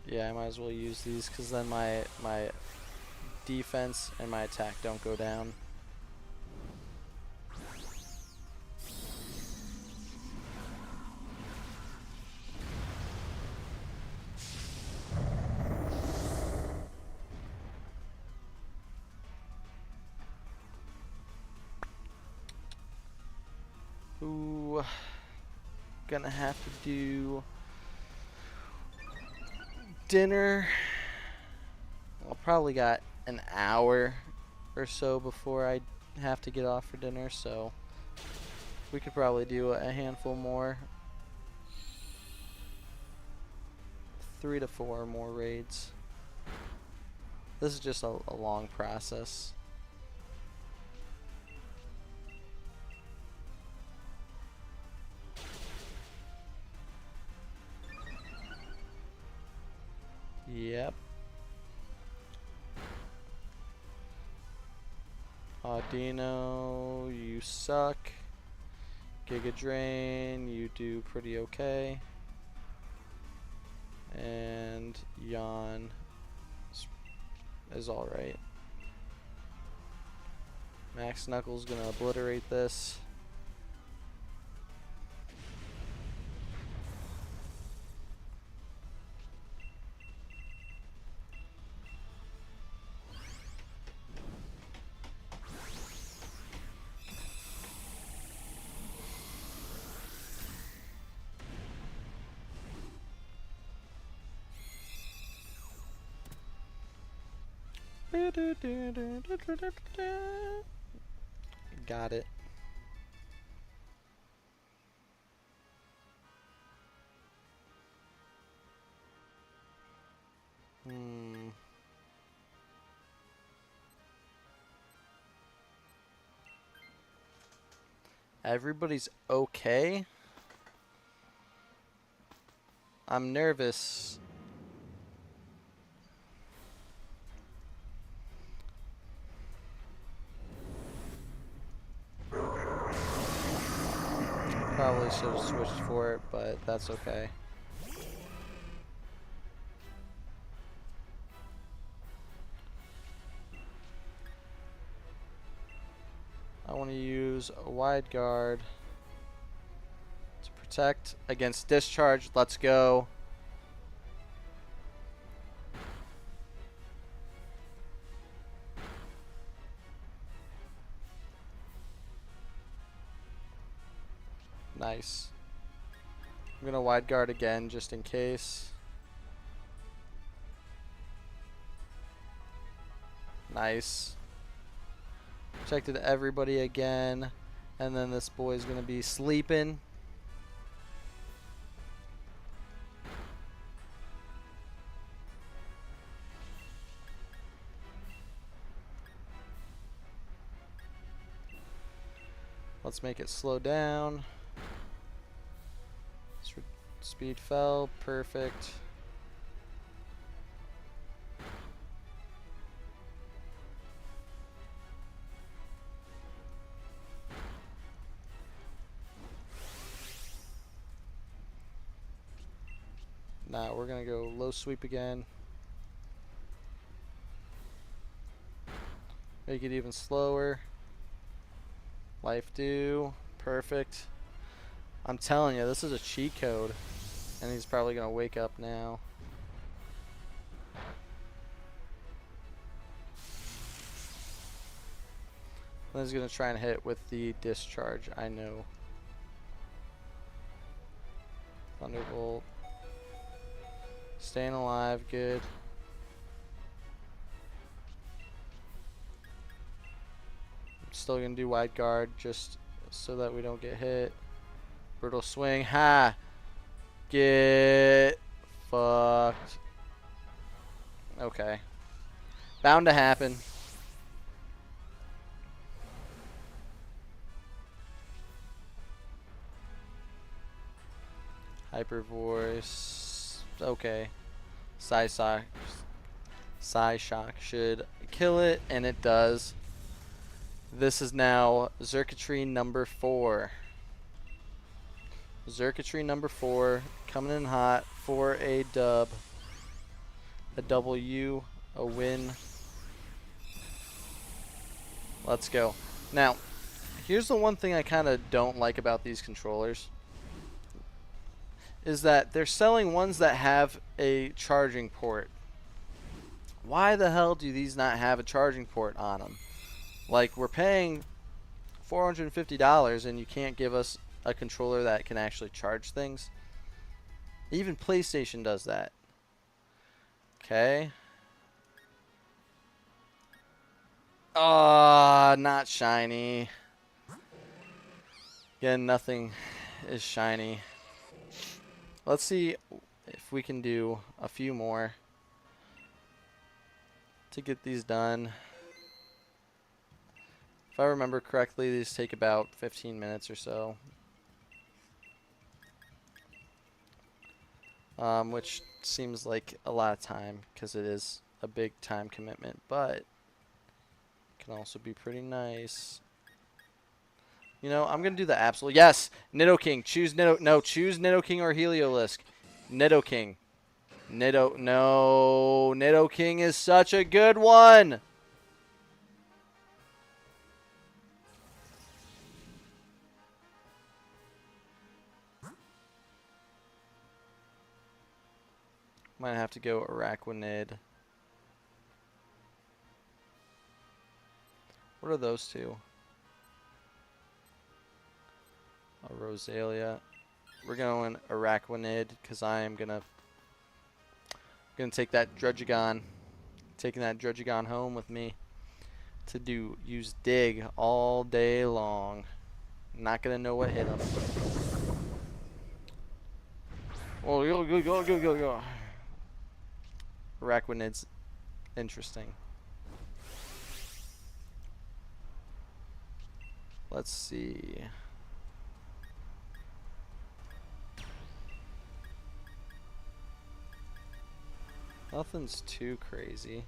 Yeah, I might as well use these because then my defense and my attack don't go down. Ooh, gonna have to do dinner. I'll probably got an hour or so before I have to get off for dinner, so we could probably do a handful more. 3 to 4 more raids. This is just a long process. Yep. Audino, you suck. Giga Drain, you do pretty okay. And Yawn is alright. Max Knuckles gonna obliterate this. Got it. Everybody's okay? I'm nervous. Probably should have switched for it, but that's okay. I want to use a wide guard to protect against discharge. Let's go. Nice. I'm gonna wide guard again just in case. Nice. Protected everybody again. And then this boy's gonna be sleeping. Let's make it slow down. Speed fell, perfect. Now we're gonna go low sweep again. Make it even slower. Life do, perfect. I'm telling you, this is a cheat code. And he's probably going to wake up now. And he's going to try and hit with the discharge, I know. Thunderbolt. Staying alive, good. I'm still going to do wide guard just so that we don't get hit. Brutal swing, ha! Get fucked. Okay. Bound to happen. Hyper voice. Okay. Psy shock should kill it, and it does. This is now Xurkitree number 4. Xurkitree number 4 coming in hot for a dub. A W, a win. Let's go. Now, here's the one thing I kind of don't like about these controllers. Is that they're selling ones that have a charging port. Why the hell do these not have a charging port on them? Like, we're paying $450 and you can't give us a controller that can actually charge things. Even PlayStation does that. Okay. Not shiny. Again, nothing is shiny. Let's see if we can do a few more to get these done. If I remember correctly, these take about 15 minutes or so. Which seems like a lot of time because it is a big time commitment, but can also be pretty nice. You know, I'm going to do the absolute. Yes, Nidoking. Choose Nido. No, choose Nidoking or Heliolisk. Nidoking. No, Nidoking is such a good one. Might have to go Araquanid. What are those two? A Rosalia. We're going Araquanid because I am gonna take that Druddigon, taking that Druddigon home with me to use dig all day long. Not gonna know what hit him. Oh, go. Araquanid's interesting. Let's see. Nothing's too crazy.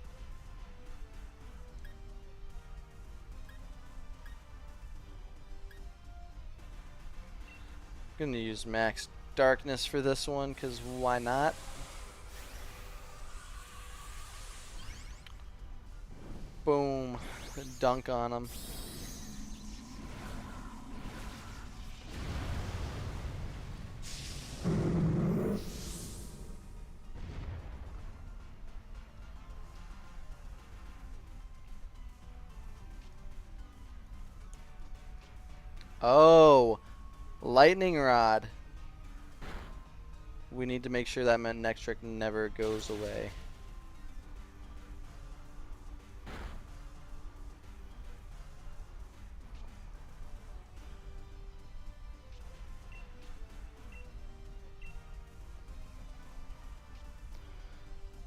I'm gonna use max darkness for this one, because why not? Boom. Dunk on him. Oh, lightning rod. We need to make sure that Manectric never goes away.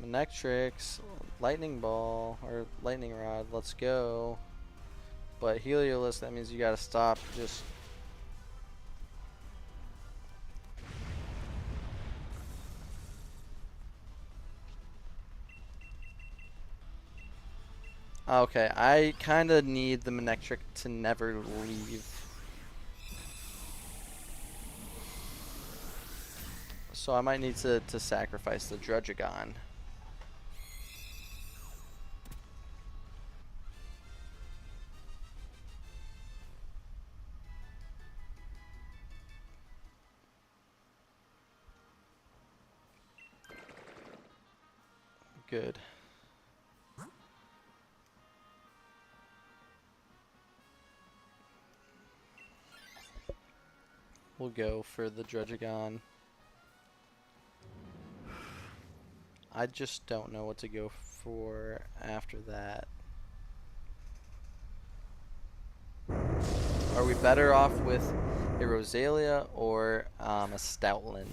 Manectrix, lightning ball, or lightning rod, let's go. But Heliolisk, that means you gotta stop just... Okay, I kinda need the Manectric to never leave. So I might need to sacrifice the Druddigon. Good. We'll go for the Druddigon. I just don't know what to go for after that. Are we better off with a Rosalia or a Stoutland?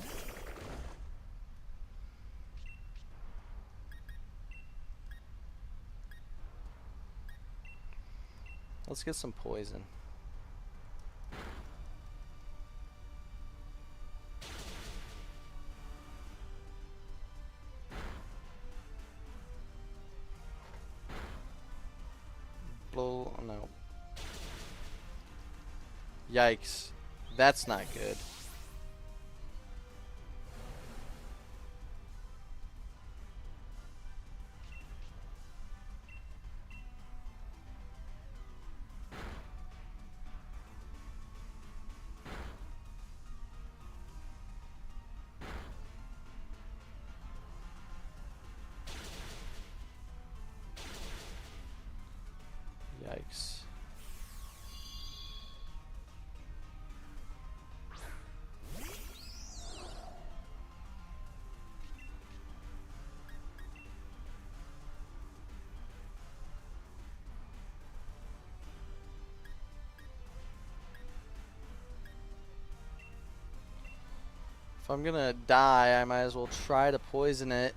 Let's get some poison. Blow, no. Yikes. That's not good. Yikes. If I'm gonna die, I might as well try to poison it.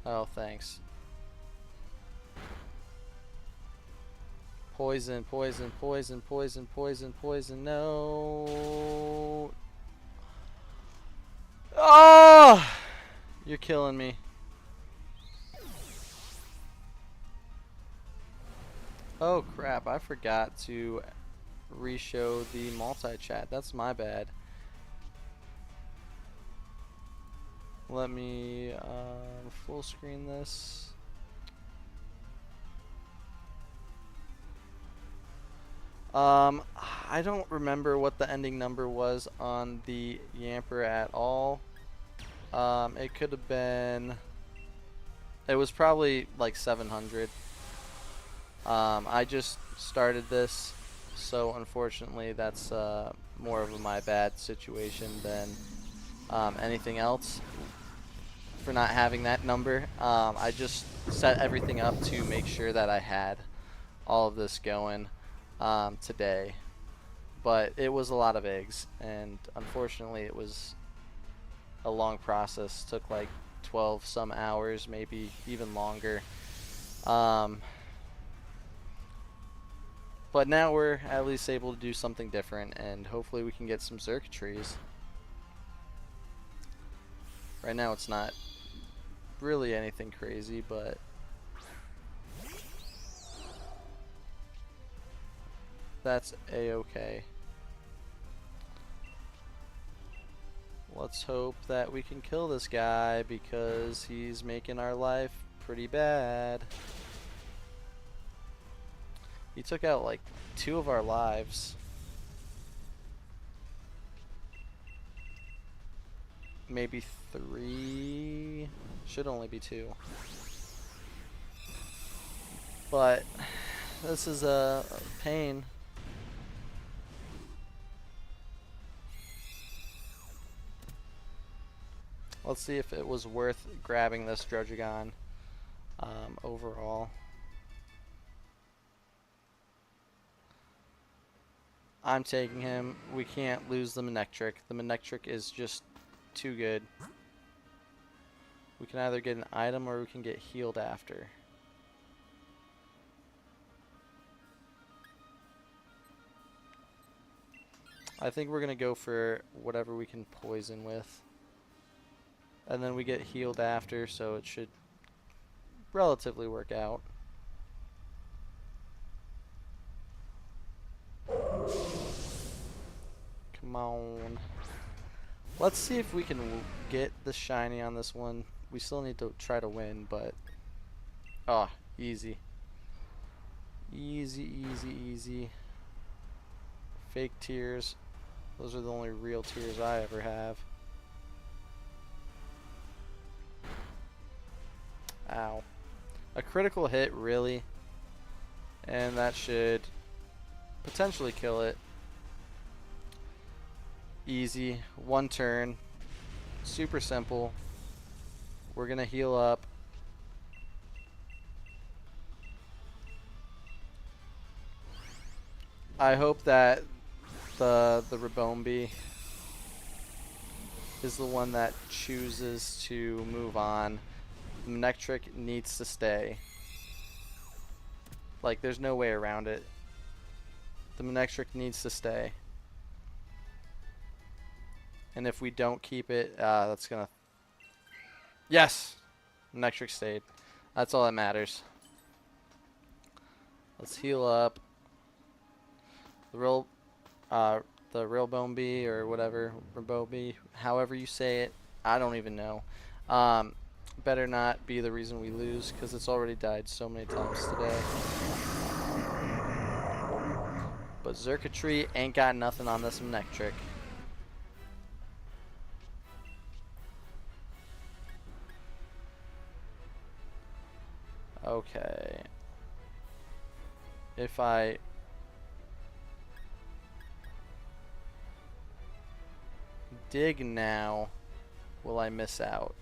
Oh, thanks. Poison, poison, poison, poison, poison, poison, no. Oh! You're killing me. Oh crap, I forgot to re-show the multi-chat. That's my bad. Let me full screen this. I don't remember what the ending number was on the Yamper at all. It could have been... It was probably like 700. I just started this, so unfortunately that's more of a my bad situation than anything else for not having that number. I just set everything up to make sure that I had all of this going today, but it was a lot of eggs, and unfortunately it was a long process. Took like 12 some hours, maybe even longer. But now we're at least able to do something different, and hopefully we can get some Xurkitries. Right now it's not really anything crazy, but that's a-okay. Let's hope that we can kill this guy because he's making our life pretty bad. He took out like 2 of our lives. Maybe 3. Should only be 2. But this is a pain. Let's see if it was worth grabbing this Druddigon overall. I'm taking him. We can't lose the Manectric. The Manectric is just too good. We can either get an item or we can get healed after. I think we're going to go for whatever we can poison with. And then we get healed after, so it should relatively work out. Come on. Let's see if we can get the shiny on this one. We still need to try to win, but... Oh, easy. Easy, easy, easy. Fake tears. Those are the only real tears I ever have. Ow. A critical hit, really? And that should potentially kill it. Easy. One turn. Super simple. We're going to heal up. I hope that the Ribombee is the one that chooses to move on. Manectric needs to stay. Like, there's no way around it. The Manectric needs to stay. And if we don't keep it, that's gonna... Yes! Manectric stayed. That's all that matters. Let's heal up. The Ribombee or whatever, Ribombee, however you say it, I don't even know. Better not be the reason we lose, because it's already died so many times today. But Xurkitree ain't got nothing on this Manectric. Okay. If I... dig now, will I miss out?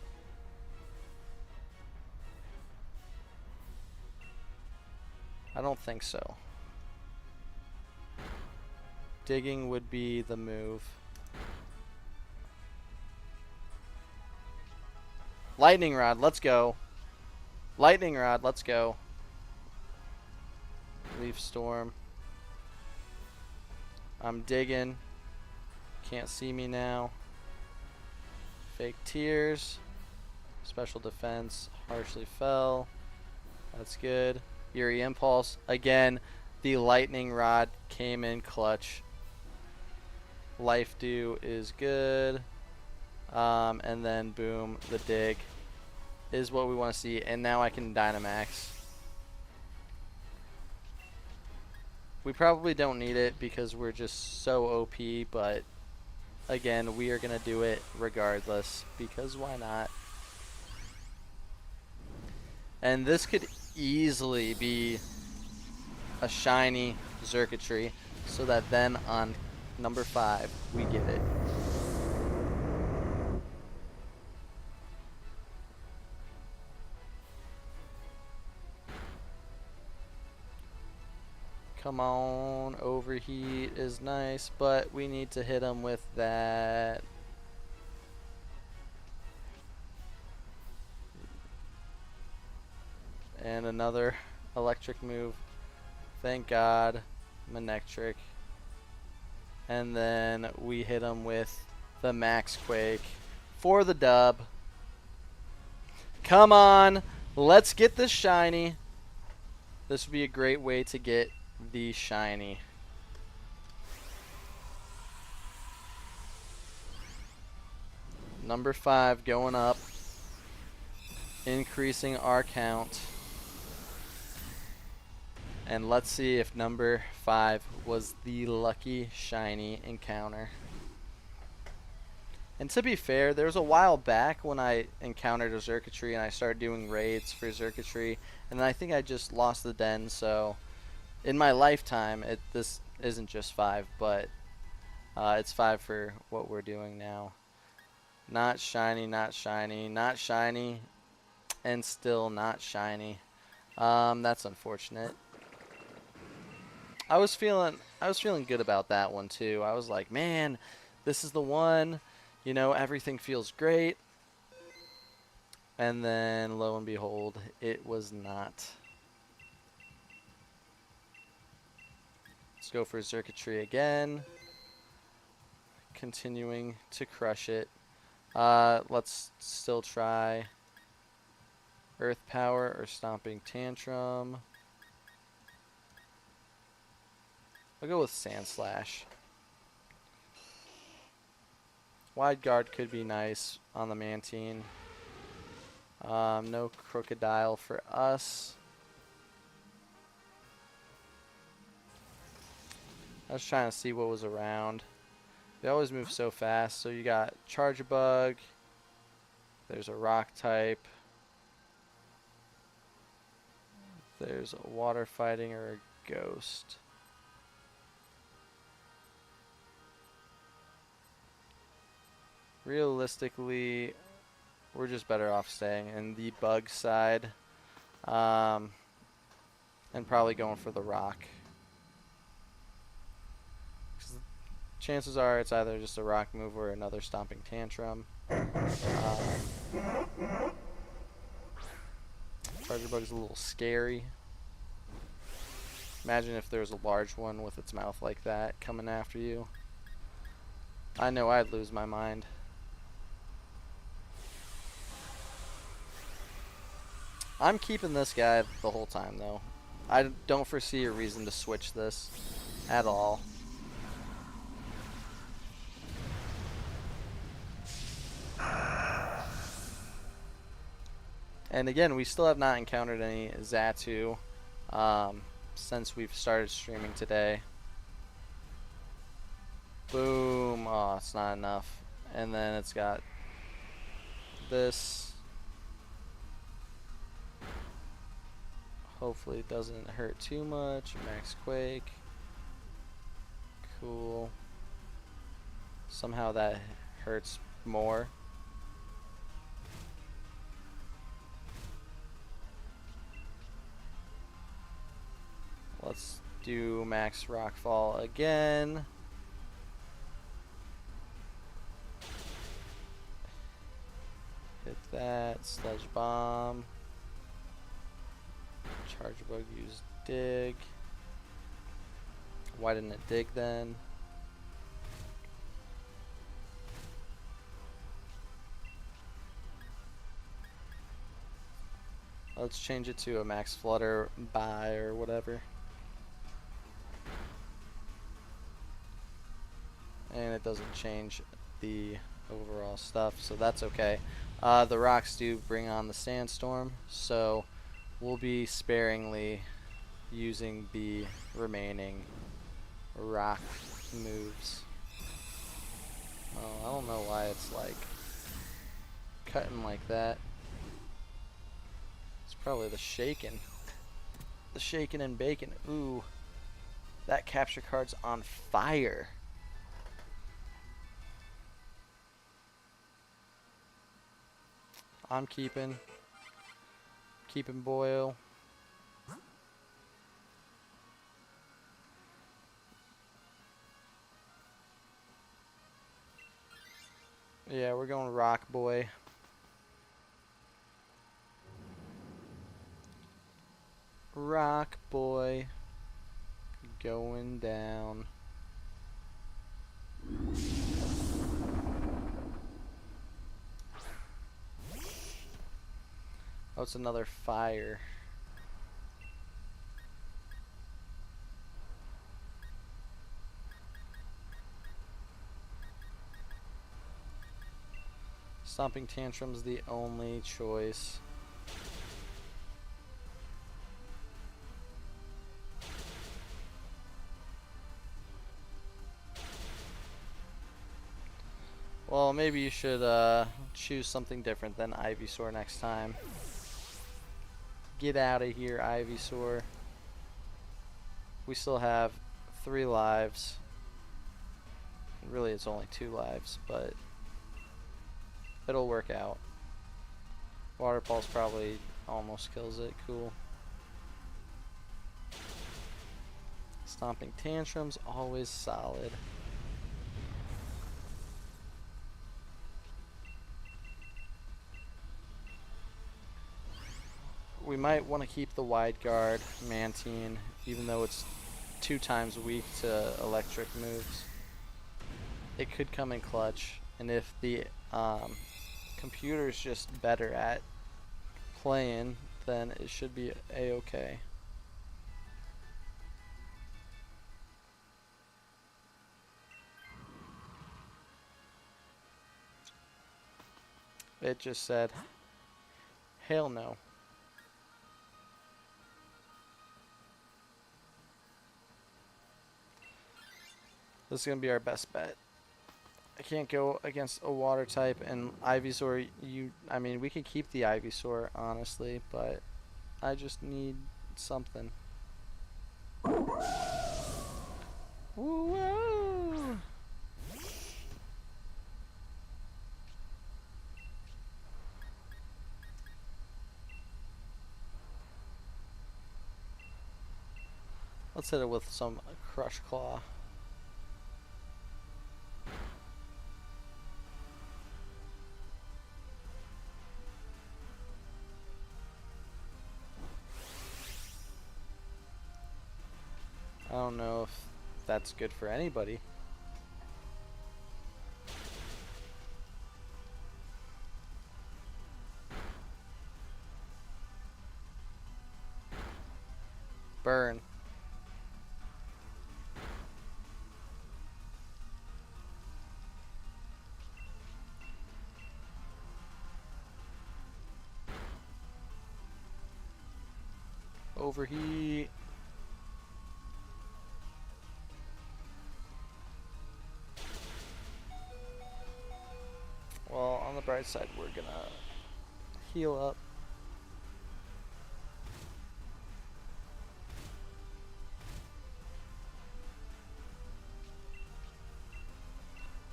I don't think so. Digging would be the move. Lightning Rod, let's go. Lightning Rod, let's go. Leaf Storm. I'm digging. Can't see me now. Fake Tears. Special Defense. Harshly Fell. That's good. Eerie Impulse. Again, the Lightning Rod came in clutch. Life Dew is good. And then boom, the dig is what we want to see. And now I can Dynamax. We probably don't need it because we're just so OP, but again, we are going to do it regardless because why not? And this could easily be a shiny Xurkitree so that then on number 5 we get it. Come on, Overheat is nice, but we need to hit him with that. And another electric move. Thank God, Manectric. And then we hit him with the Max Quake for the dub. Come on, let's get this shiny. This would be a great way to get the shiny. Number 5 going up, increasing our count. And let's see if number 5 was the lucky shiny encounter. And to be fair, there was a while back when I encountered a Xurkitree and I started doing raids for Xurkitree, and then I think I just lost the den, so in my lifetime, this isn't just 5, but it's 5 for what we're doing now. Not shiny, not shiny, not shiny, and still not shiny. That's unfortunate. I was feeling good about that one too. I was like, man, this is the one. You know, everything feels great. And then, lo and behold, it was not. Let's go for Xurkitree again. Continuing to crush it. Let's still try Earth Power or Stomping Tantrum. I'll go with Sand Slash. Wide Guard could be nice on the Mantine. No Crocodile for us. I was trying to see what was around. They always move so fast. So you got Charge Bug. There's a Rock type. there's a water fighting or a ghost. Realistically, we're just better off staying in the bug side, and probably going for the rock. 'Cause chances are it's either just a rock move or another stomping tantrum. Charger bug's a little scary. Imagine if there's a large one with its mouth like that coming after you. I know I'd lose my mind. I'm keeping this guy the whole time though. I don't foresee a reason to switch this at all. And again, we still have not encountered any Xatu since we've started streaming today. Boom. Oh, it's not enough. And then it's got this. Hopefully it doesn't hurt too much. Max Quake. Cool. Somehow that hurts more. Let's do Max Rockfall again. Hit that. Sludge Bomb. Charger Bug used Dig. Why didn't it dig then? Let's change it to a Max Flutter Buy or whatever. And it doesn't change the overall stuff, so that's okay. The rocks do bring on the Sandstorm, so we'll be sparingly using the remaining rock moves. Oh, I don't know why it's like cutting like that. It's probably the shaking. The shaking and bacon. Ooh, that capture card's on fire. I'm keeping Boyle. Yeah, we're going Rock Boy. Rock Boy going down. Oh, it's another fire. Stomping Tantrum's the only choice. Well, maybe you should choose something different than Ivysaur next time. Get out of here, Ivysaur. We still have 3 lives. Really, it's only 2 lives, but it'll work out. Water Pulse probably almost kills it. Cool. Stomping Tantrum's always solid. We might want to keep the wide guard Mantine, even though it's 2 times weak to electric moves. It could come in clutch, and if the computer's just better at playing, then it should be a-okay. It just said, hell no. This is going to be our best bet. I can't go against a water type, and Ivysaur, I mean, we could keep the Ivysaur, honestly, but I just need It's something. Woo-woo. Let's hit it with some Crush Claw. I don't know if that's good for anybody. Burn. Overheat. Well, on the bright side, we're gonna heal up.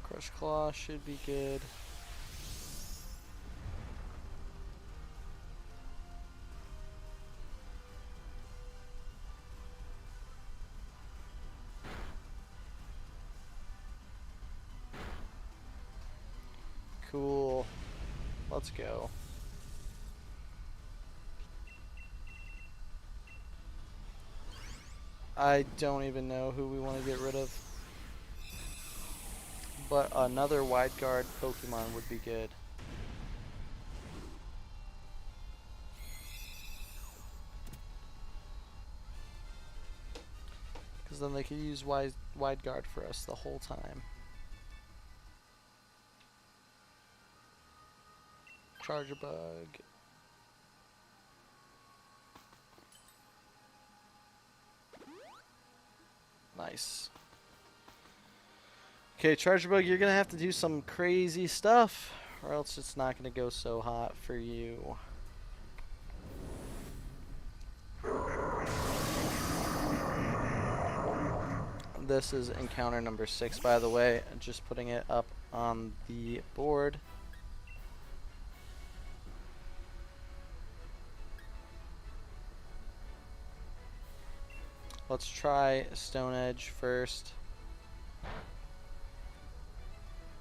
Crush Claw should be good. Cool. Let's go. I don't even know who we want to get rid of. But another wide guard Pokemon would be good. Because then they could use wide guard for us the whole time. Charger Bug. Nice. Okay, Charger Bug, you're gonna have to do some crazy stuff, or else it's not gonna go so hot for you. This is encounter number 6, by the way. Just putting it up on the board. Let's try Stone Edge first.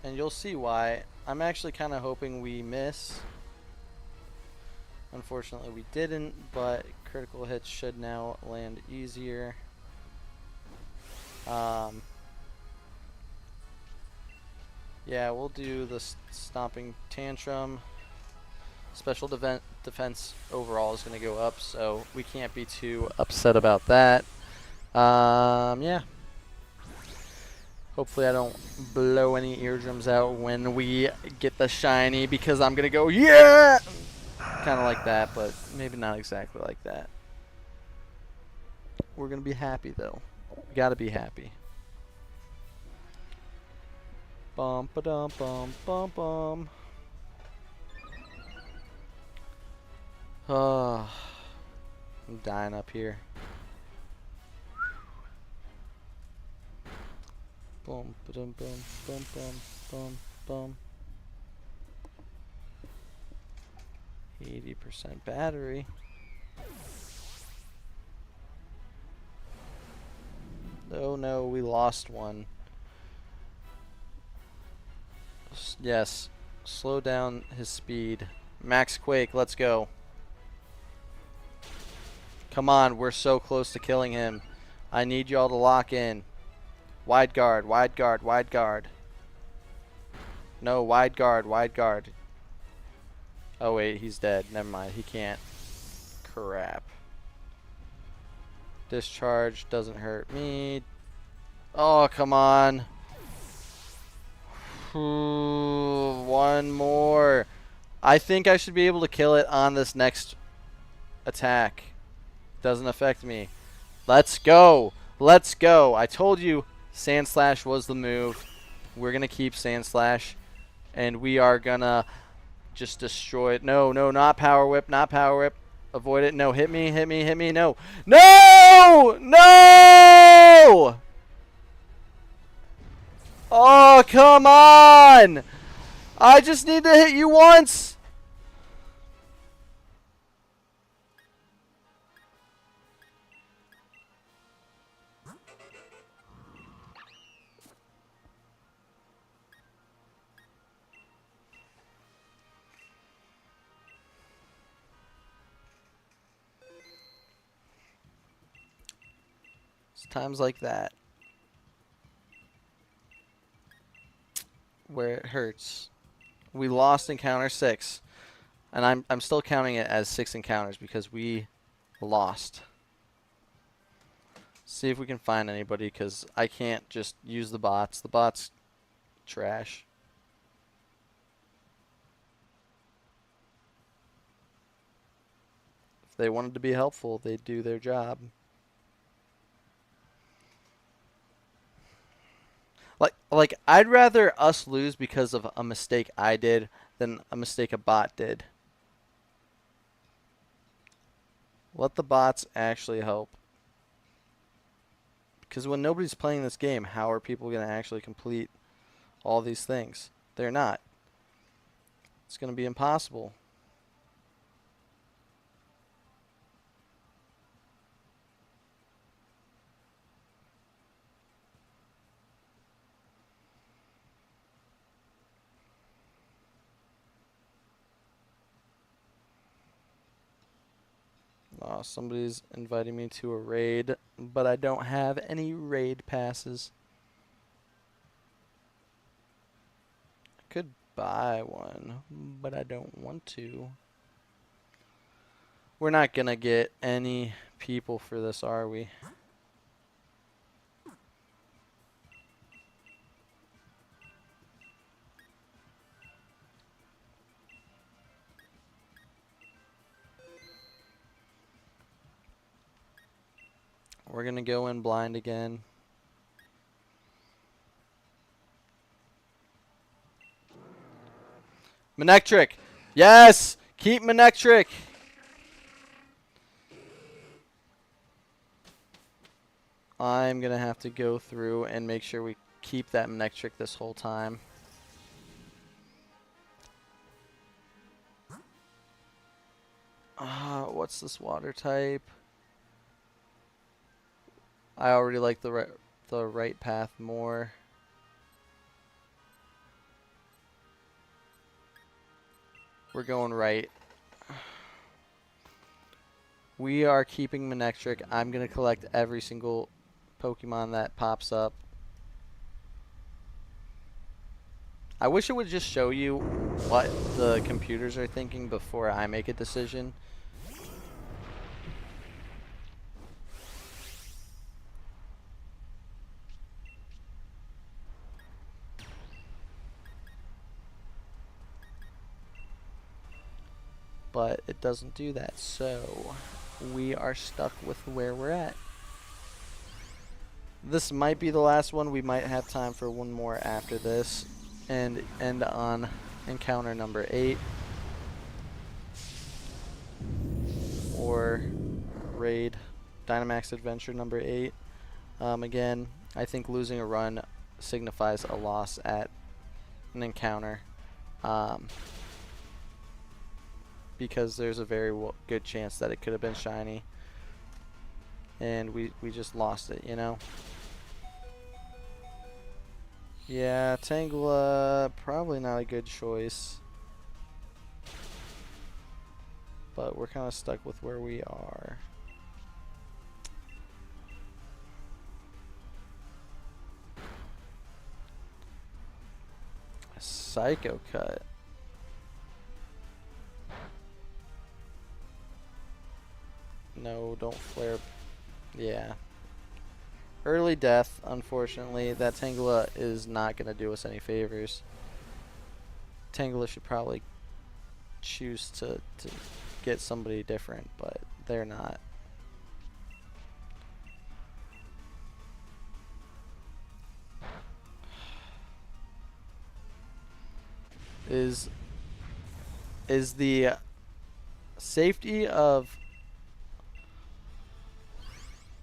And you'll see why. I'm actually kind of hoping we miss. Unfortunately we didn't, but critical hits should now land easier. Yeah, we'll do the Stomping Tantrum. Special defense overall is going to go up, so we can't be too upset about that. Yeah. Hopefully I don't blow any eardrums out when we get the shiny, because I'm going to go, yeah! Kind of like that, but maybe not exactly like that. We're going to be happy, though. Got to be happy. Bum ba dum bum bum bum. Oh, I'm dying up here. Boom, ba-dum, boom, boom, boom, boom, boom. 80% battery. Oh no, we lost one. Yes, slow down his speed. Max Quake, let's go. Come on, we're so close to killing him. I need y'all to lock in. Wide guard, wide guard, wide guard. No, wide guard, wide guard. Oh wait, he's dead. Never mind, he can't. Crap. Discharge doesn't hurt me. Oh, come on. One more. I think I should be able to kill it on this next attack. Doesn't affect me. Let's go. Let's go. I told you Sand Slash was the move. We're going to keep Sand Slash. And we are going to just destroy it. No, no, not Power Whip. Not Power Whip. Avoid it. No, hit me, hit me, hit me. No. No! No! Oh, come on! I just need to hit you once! It's times like that where it hurts. We lost encounter 6, and I'm still counting it as 6 encounters because we lost. See if we can find anybody, because I can't just use the bots. The bots trash. If they wanted to be helpful, they'd do their job. Like I'd rather us lose because of a mistake I did than a mistake a bot did. Let the bots actually help. Because when nobody's playing this game, how are people going to actually complete all these things? They're not. It's going to be impossible. Oh, somebody's inviting me to a raid, but I don't have any raid passes. I could buy one, but I don't want to. We're not gonna get any people for this, are we? We're gonna go in blind again. Manectric! Yes! Keep Manectric! I'm gonna have to go through and make sure we keep that Manectric this whole time. What's this water type? I already like the right path more. We're going right. We are keeping Manectric. I'm going to collect every single Pokemon that pops up. I wish it would just show you what the computers are thinking before I make a decision. But it doesn't do that, so we are stuck with where we're at. This might be the last one. We might have time for one more after this and end on encounter number 8 or raid Dynamax Adventure number 8. Again, I think losing a run signifies a loss at an encounter. Because there's a very good chance that it could have been shiny. And we just lost it, you know? Yeah, Tangela, probably not a good choice. But we're kind of stuck with where we are. Psycho Cut. No, don't flare. Yeah. Early death, unfortunately. That Tangela is not going to do us any favors. Tangela should probably choose to get somebody different, but they're not. Is the Safety of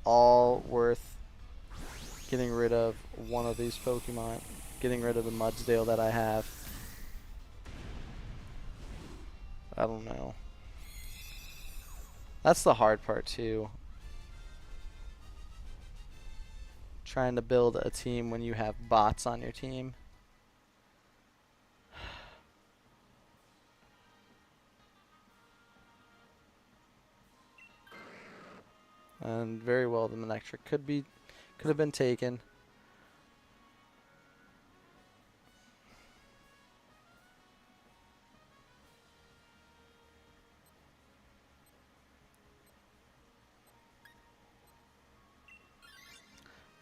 all worth getting rid of one of these Pokemon. Getting rid of the Mudsdale that I have. I don't know. That's the hard part too. Trying to build a team when you have bots on your team. And very well the Manectric could have been taken.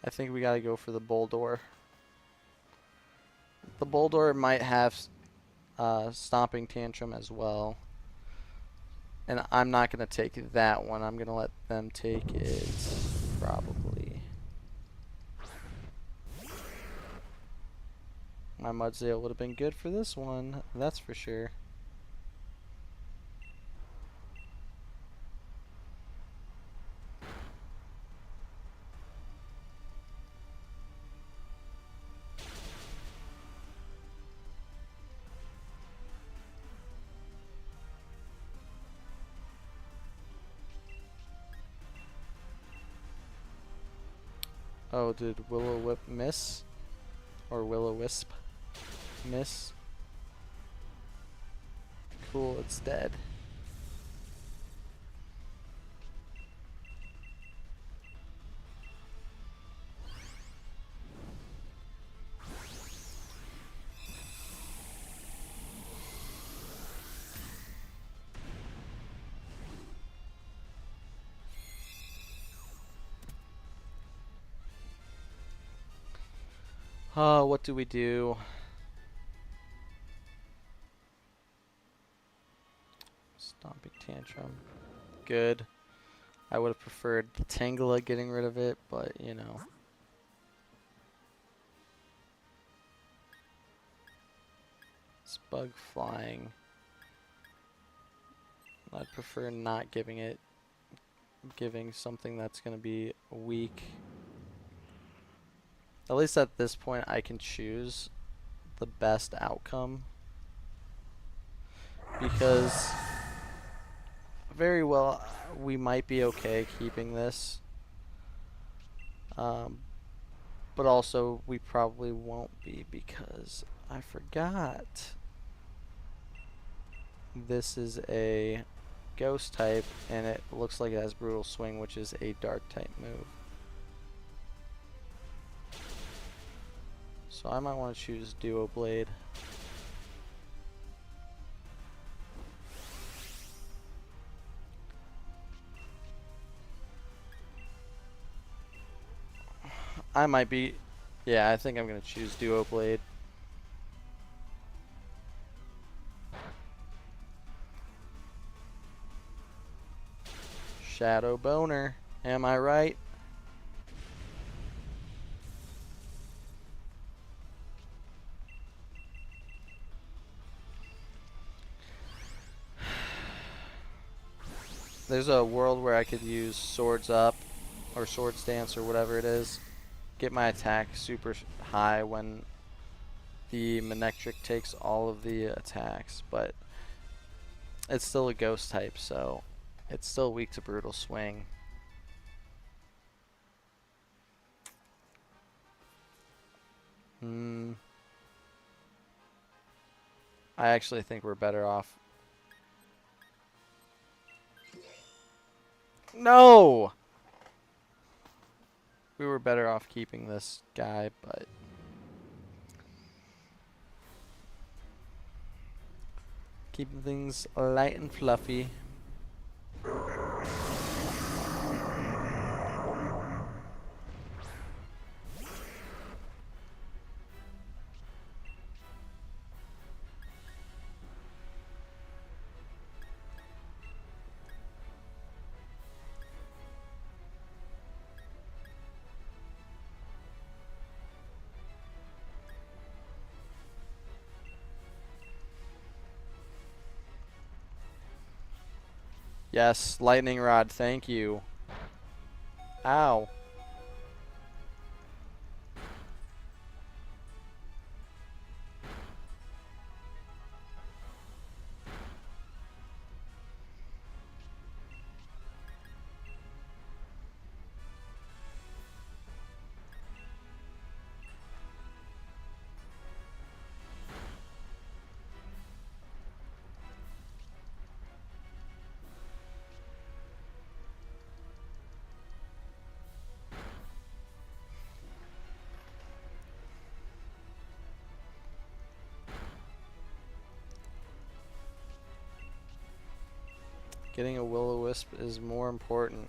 I think we gotta go for the Boldore. The Boldore might have Stomping Tantrum as well. And I'm not going to take that one. I'm going to let them take it, probably. My Mudsdale would have been good for this one, that's for sure. Oh, did Will-O-Wisp miss? Or Will-O-Wisp miss? Cool, it's dead. Oh, what do we do? Stomping Tantrum. Good. I would have preferred Tangela getting rid of it, but you know. It's bug flying. I'd prefer not giving it. Giving something that's going to be weak. At least at this point I can choose the best outcome. Because very well we might be okay keeping this. But also we probably won't be because I forgot. This is a ghost type and it looks like it has Brutal Swing, which is a dark type move. So I might want to choose Duo Blade. I might be, yeah, I think I'm going to choose Duo Blade. Shadow Boner, am I right? There's a world where I could use Swords Up or Swords Dance or whatever it is. Get my attack super high when the Manectric takes all of the attacks, but it's still a ghost type, so it's still weak to Brutal Swing. I actually think we're better off. No! We were better off keeping this guy, but keeping things light and fluffy. Yes, lightning rod, thank you. Ow. Getting a will-o-wisp is more important.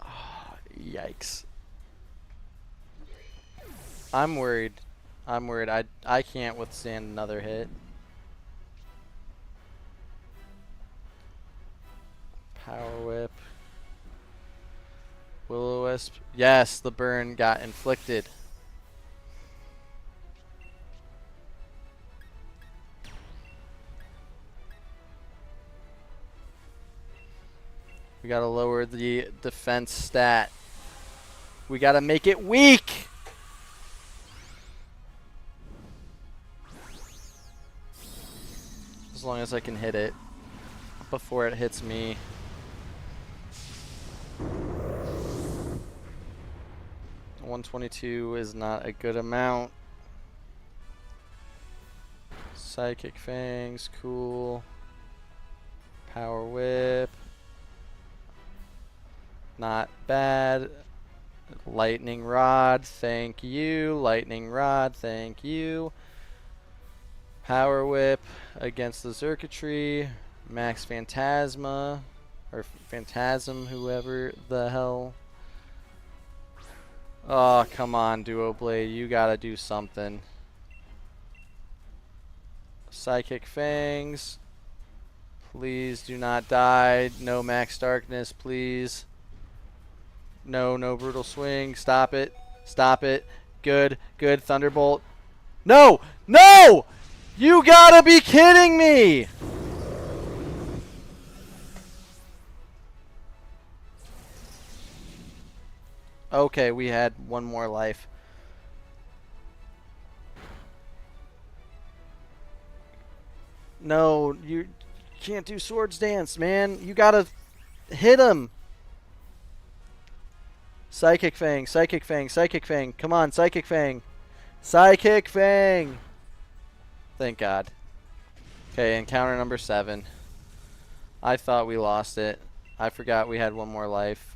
Oh, yikes. I'm worried. I'm worried. I can't withstand another hit. Power whip. Will-o-wisp. Yes, the burn got inflicted. We gotta lower the defense stat. We gotta make it weak! As long as I can hit it before it hits me. $122 is not a good amount. Psychic Fangs, cool. Power Whip. Not bad. Lightning Rod, thank you. Lightning Rod, thank you. Power Whip against the Xurkitree. Max Phantasma. Or Phantasm, whoever the hell. Oh, come on, Duo Blade. You gotta do something. Psychic Fangs. Please do not die. No Max Darkness, please. No, no Brutal Swing. Stop it. Stop it. Good, good. Thunderbolt. No! No! You gotta be kidding me! Okay, we had one more life. No, you can't do Swords Dance, man. You gotta hit him. Psychic Fang, Psychic Fang, Psychic Fang. Come on, Psychic Fang. Psychic Fang. Thank God. Okay, encounter number 7. I thought we lost it. I forgot we had one more life.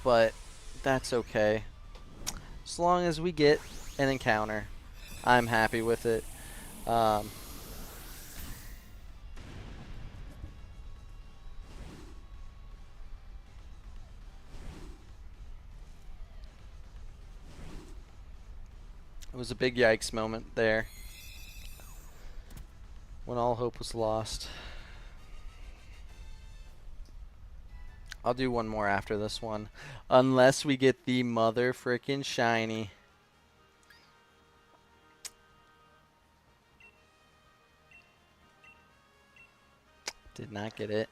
But that's okay. As long as we get an encounter, I'm happy with it. It was a big yikes moment there when all hope was lost. I'll do one more after this one. Unless we get the mother frickin' shiny. Did not get it.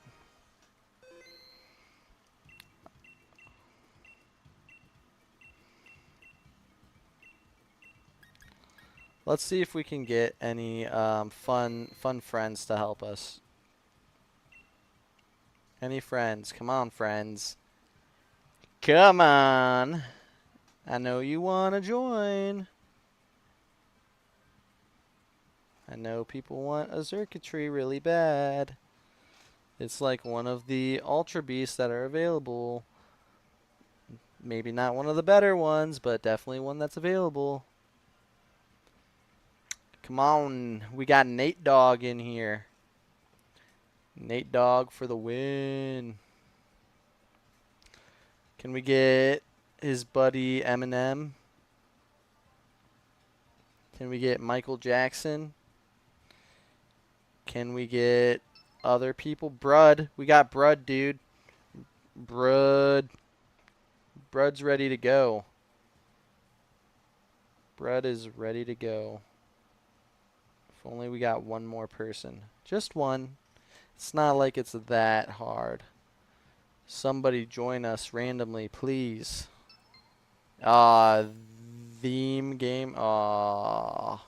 Let's see if we can get any fun friends to help us. Any friends? Come on, friends. Come on. I know you want to join. I know people want a Xurkitree really bad. It's like one of the Ultra Beasts that are available. Maybe not one of the better ones, but definitely one that's available. Come on. We got Nate Dogg in here. Nate Dogg for the win. Can we get his buddy Eminem? Can we get Michael Jackson? Can we get other people? Brud. We got Brud, dude. Brud's ready to go. Bread is ready to go. If only we got one more person. Just one. It's not like it's that hard. Somebody join us randomly, please. Theme game. Wow.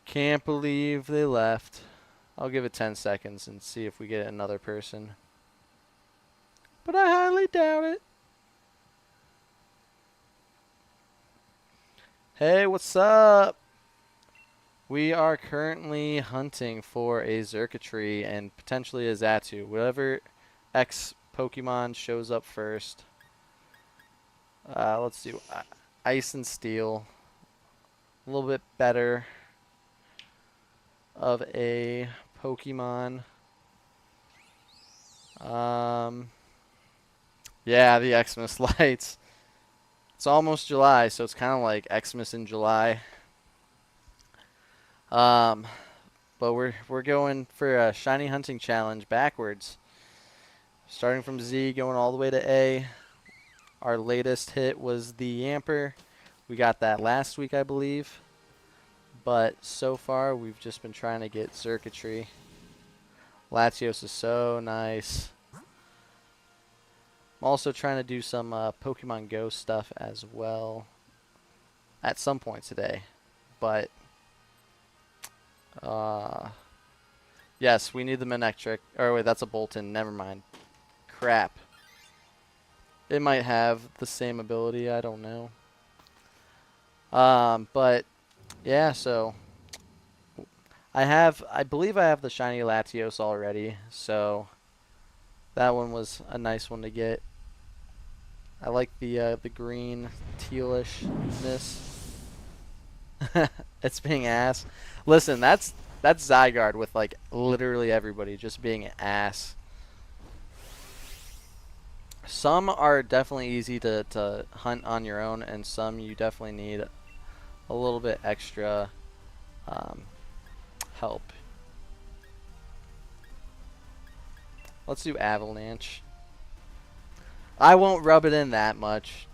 Can't believe they left. I'll give it 10 seconds and see if we get another person. But I highly doubt it. Hey, what's up? We are currently hunting for a Xurkitree and potentially a Xatu. Whatever X Pokemon shows up first. Let's do Ice and Steel. A little bit better of a Pokemon. Yeah, the Xmas lights. It's almost July, so it's kind of like Xmas in July. But we're going for a shiny hunting challenge backwards. Starting from Z, going all the way to A. Our latest hit was the Yamper. We got that last week, I believe. But so far, we've just been trying to get Xurkitree. Latios is so nice. I'm also trying to do some Pokemon Go stuff as well at some point today. But, yes, we need the Manectric. Or wait, that's a Bolton. Never mind. Crap. It might have the same ability. I don't know. But, yeah, so I believe I have the shiny Latios already. So that one was a nice one to get. I like the green tealishness. It's being ass. Listen, that's Zygarde with like literally everybody just being an ass. Some are definitely easy to hunt on your own, and some you definitely need a little bit extra help. Let's do Avalanche. I won't rub it in that much.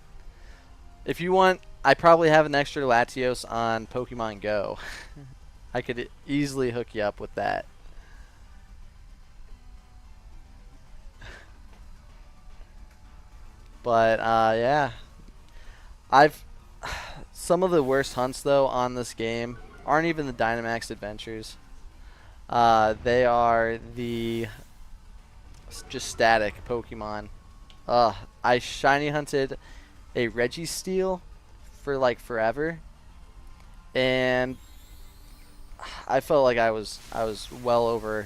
If you want, I probably have an extra Latios on Pokemon Go. I could easily hook you up with that. But, yeah. Some of the worst hunts, though, on this game aren't even the Dynamax Adventures. They are the just static Pokemon. I shiny hunted a Registeel for like forever, and I felt like I was well over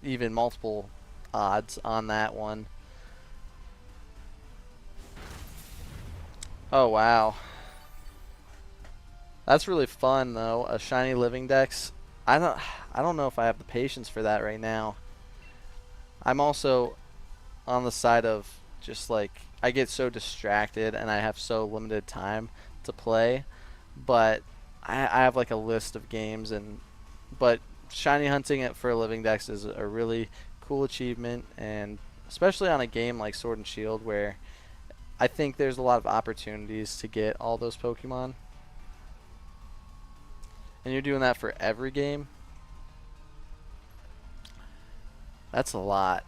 even multiple odds on that one. Oh wow, that's really fun though. A shiny Living Dex. I don't know if I have the patience for that right now. I'm also on the side of just like I get so distracted and I have so limited time to play, but I have like a list of games, but shiny hunting it for a Living Dex is a really cool achievement, and especially on a game like Sword and Shield where I think there's a lot of opportunities to get all those Pokemon, and you're doing that for every game. That's a lot.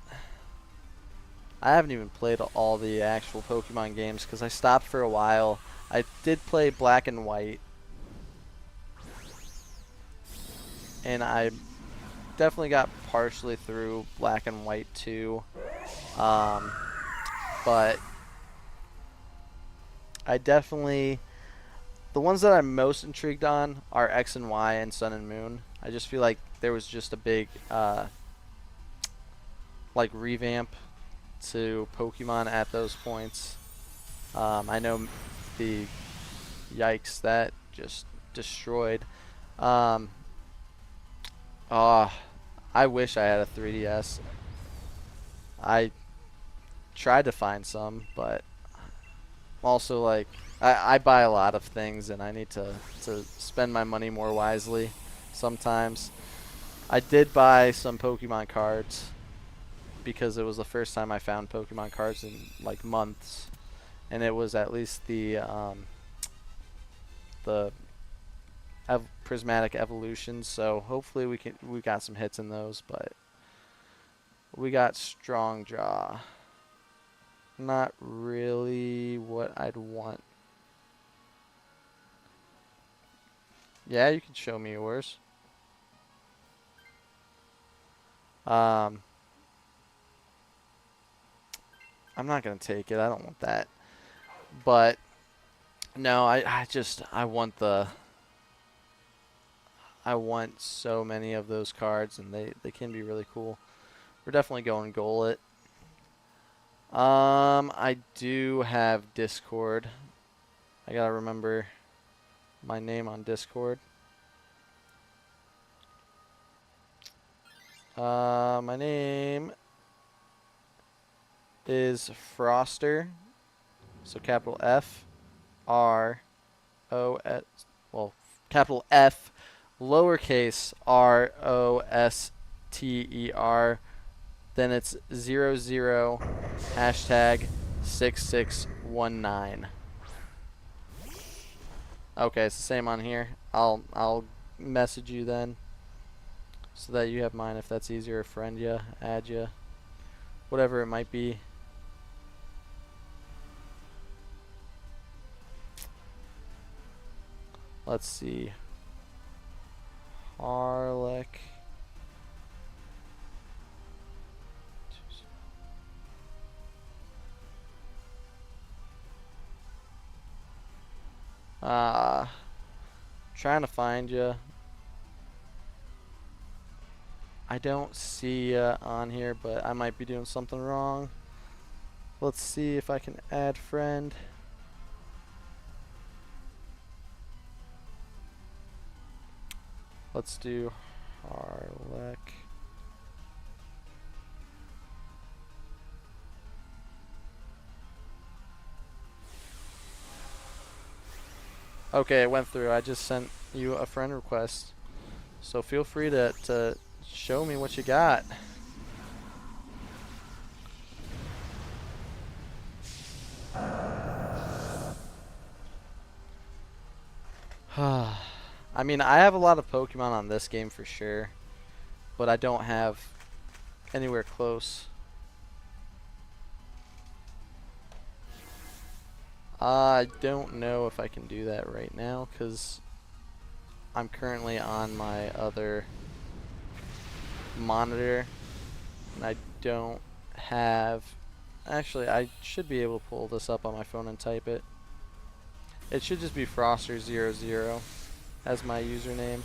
I haven't even played all the actual Pokemon games because I stopped for a while. I did play Black and White, and I definitely got partially through Black and White 2. But I definitely, the ones that I'm most intrigued on are X and Y and Sun and Moon. I just feel like there was just a big like revamp to Pokemon at those points. I know the yikes that just destroyed. I wish I had a 3DS. I tried to find some, but also like I buy a lot of things and I need to spend my money more wisely sometimes. I did buy some Pokemon cards because it was the first time I found Pokemon cards in like months, and it was at least the prismatic evolutions. So hopefully we got some hits in those, but we got Strong Jaw. Not really what I'd want. Yeah, you can show me yours. I'm not gonna take it. I don't want that. But no, I want so many of those cards, and they can be really cool. We're definitely going Golett. I do have Discord. I gotta remember my name on Discord. My name is Froster. So capital F R O S, well, capital F lowercase R O S T E R. Then it's 00 hashtag 6619. Okay, it's the same on here. I'll message you then, so that you have mine if that's easier. Friend ya, add ya, whatever it might be. Let's see. Harlech. Trying to find you. I don't see you on here, but I might be doing something wrong. Let's see if I can add friend. Let's do Harlech. Okay, it went through. I just sent you a friend request. So feel free to show me what you got. I mean, I have a lot of Pokemon on this game for sure, but I don't have anywhere close. I don't know if I can do that right now because I'm currently on my other monitor and I don't have... Actually, I should be able to pull this up on my phone and type it. It should just be Froster00 as my username.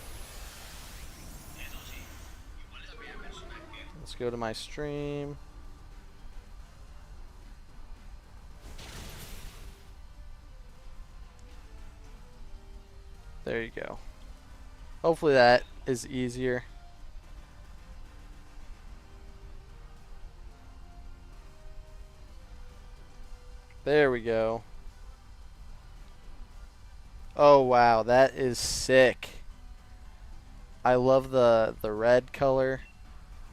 Let's go to my stream. There you go. Hopefully that is easier. There we go. Oh wow, that is sick. I love the red color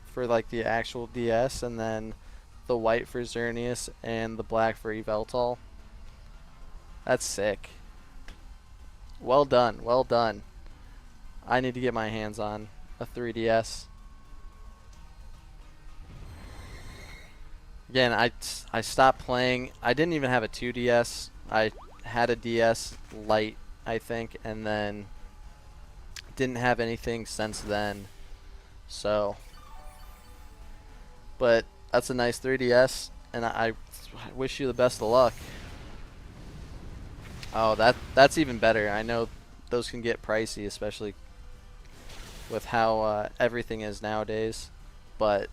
for like the actual DS, and then the white for Xerneas and the black for Yveltal. That's sick. Well done, well done. I need to get my hands on a 3DS. Again, I stopped playing. I didn't even have a 2DS. I had a DS Lite, I think, and then didn't have anything since then. So, but that's a nice 3DS, and I wish you the best of luck. Oh, that's even better. I know those can get pricey, especially with how everything is nowadays, but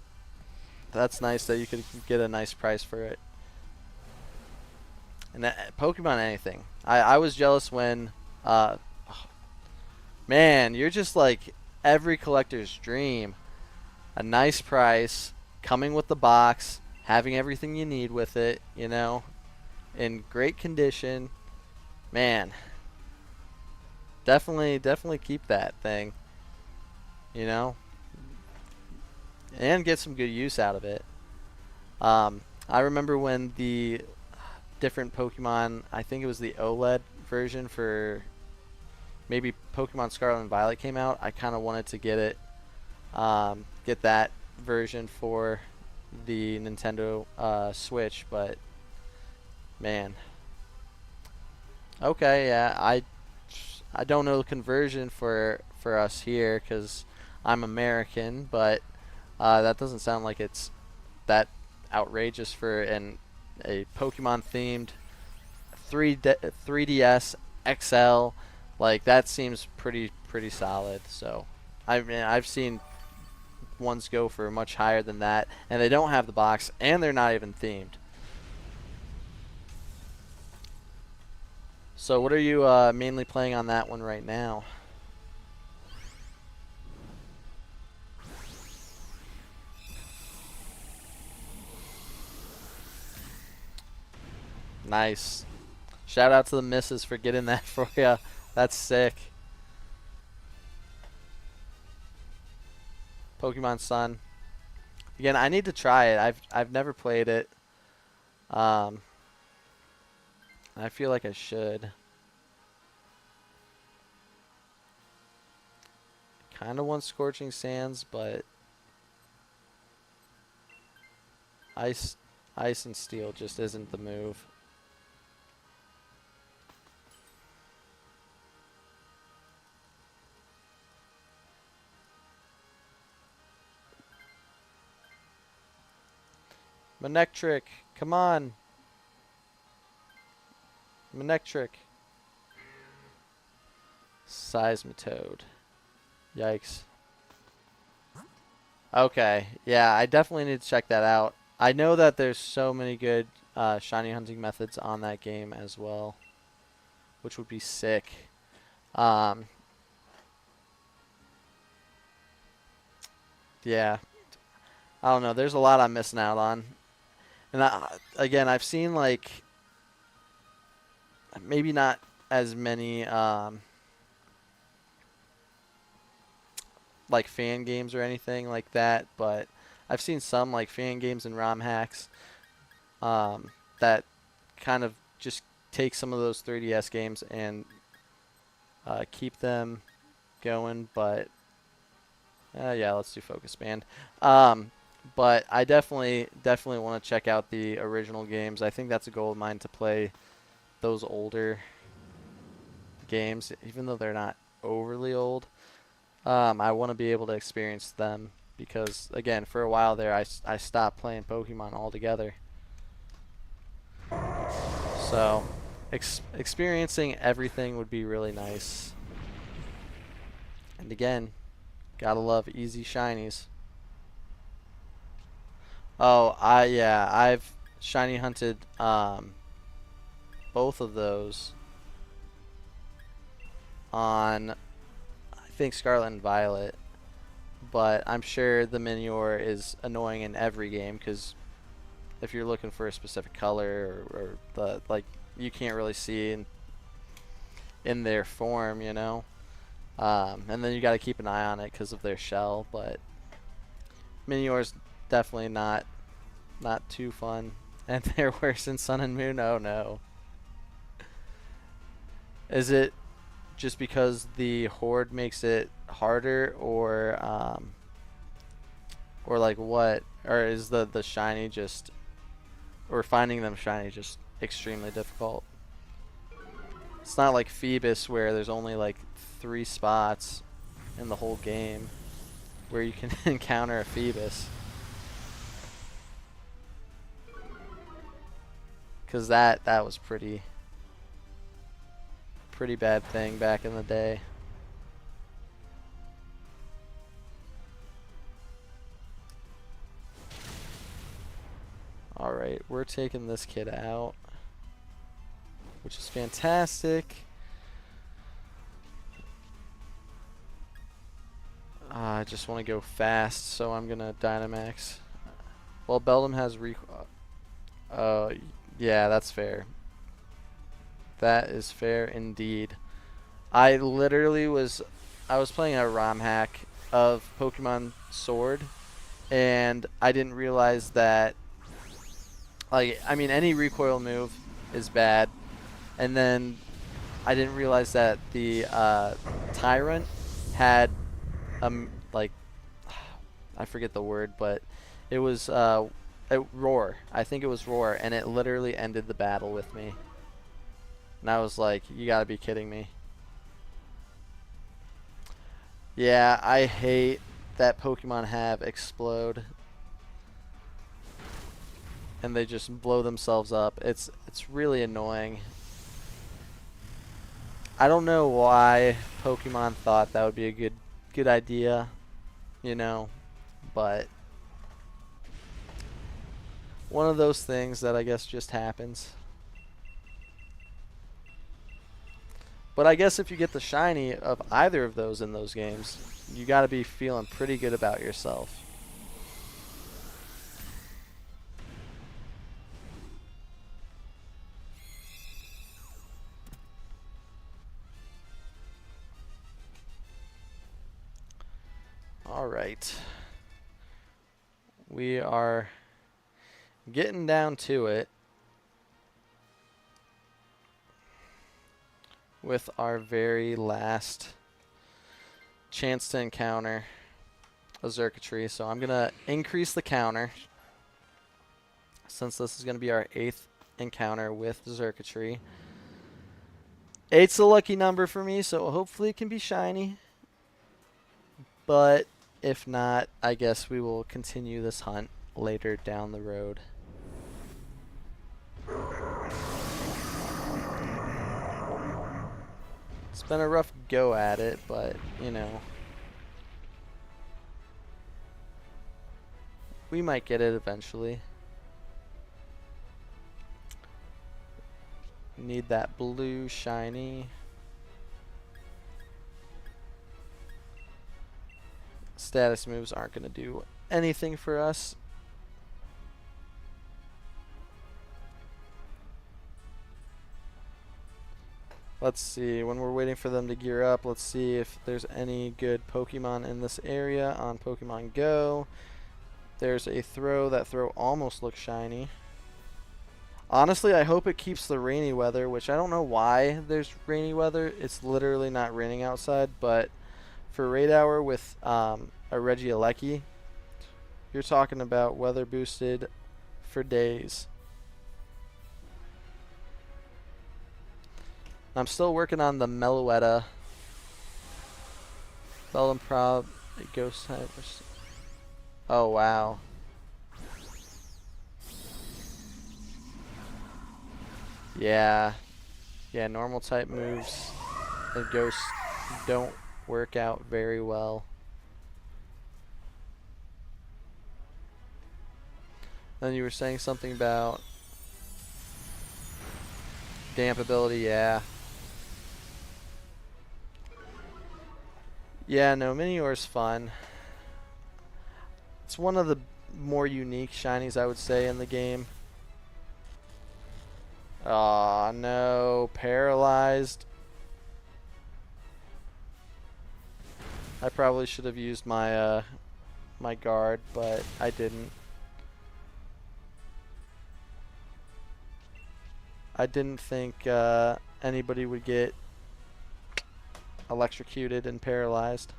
that's nice that you could get a nice price for it. And that, Pokemon anything. I was jealous when, man, you're just like every collector's dream. A nice price, coming with the box, having everything you need with it, you know, in great condition. Man, definitely keep that thing, you know, and get some good use out of it. I remember when the different Pokemon, I think it was the OLED version for maybe Pokemon Scarlet and Violet came out. I kind of wanted to get it, get that version for the Nintendo Switch, but man, okay, yeah, I don't know the conversion for us here because I'm American, but that doesn't sound like it's that outrageous for a Pokemon themed 3DS XL. Like that seems pretty solid. So I mean I've seen ones go for much higher than that, and they don't have the box, and they're not even themed. So what are you mainly playing on that one right now? Nice. Shout out to the missus for getting that for you. That's sick. Pokemon Sun. Again, I need to try it. I've never played it. Um, I feel like I should. Kind of want Scorching Sands, but ice, ice and steel just isn't the move. Manectric, come on. Manectric. Seismitoad. Yikes. Okay, yeah, I definitely need to check that out. I know that there's so many good shiny hunting methods on that game as well, which would be sick. Um, yeah, I don't know. There's a lot I'm missing out on. And again, I've seen like maybe not as many like fan games or anything like that, but I've seen some like fan games and ROM hacks that kind of just take some of those 3DS games and keep them going. But yeah, let's do Focus Band. But I definitely want to check out the original games. I think that's a goal of mine to play those older games, even though they're not overly old. I want to be able to experience them because, again, for a while there, I stopped playing Pokemon altogether. So, experiencing everything would be really nice. And again, gotta love easy shinies. Oh, yeah, I've shiny hunted both of those on, I think, Scarlet and Violet. But I'm sure the Minior is annoying in every game because if you're looking for a specific color or the like, you can't really see in their form, you know. And then you got to keep an eye on it because of their shell. But Minior's definitely not too fun, and they're worse in Sun and Moon. Oh no. Is it just because the horde makes it harder, or like what? Or is the shiny just, or finding them shiny just extremely difficult? It's not like Phoebus where there's only like 3 spots in the whole game where you can encounter a Phoebus. Cause that was pretty bad thing back in the day. Alright, we're taking this kid out, which is fantastic. I just want to go fast, so I'm gonna Dynamax. Well, Beldum has yeah, that's fair. That is fair indeed. I was playing a ROM hack of Pokemon Sword, and I didn't realize that Like, I mean, any recoil move is bad. And then I didn't realize that the Tyrant had, like, I forget the word, but it was a roar. I think it was roar, and it literally ended the battle with me. And I was like, you gotta be kidding me. Yeah, I hate that Pokemon have explode and they just blow themselves up. It's really annoying. I don't know why Pokemon thought that would be a good idea, you know, but one of those things that I guess just happens. But I guess if you get the shiny of either of those in those games, you got to be feeling pretty good about yourself. All right. We are getting down to it with our very last chance to encounter a Xurkitree. So I'm going to increase the counter since this is going to be our 8th encounter with Xurkitree. 8's a lucky number for me, so hopefully it can be shiny. But if not, I guess we will continue this hunt later down the road. It's been a rough go at it, but, you know, we might get it eventually. Need that blue shiny. Status moves aren't going to do anything for us. Let's see, when we're waiting for them to gear up, let's see if there's any good Pokemon in this area on Pokemon Go. There's a throw. That throw almost looks shiny. Honestly, I hope it keeps the rainy weather, which I don't know why there's rainy weather. It's literally not raining outside, but for raid hour with a Regieleki, you're talking about weather boosted for days. I'm still working on the Meloetta. Beldum Ghost type. Oh, wow. Yeah. Yeah, normal type moves and ghosts don't work out very well. Then you were saying something about damp ability, yeah. Yeah, no, Minior's fun. It's one of the more unique shinies, I would say, in the game. Aw, no. Paralyzed. I probably should have used my my guard, but I didn't. I didn't think anybody would get electrocuted and paralyzed.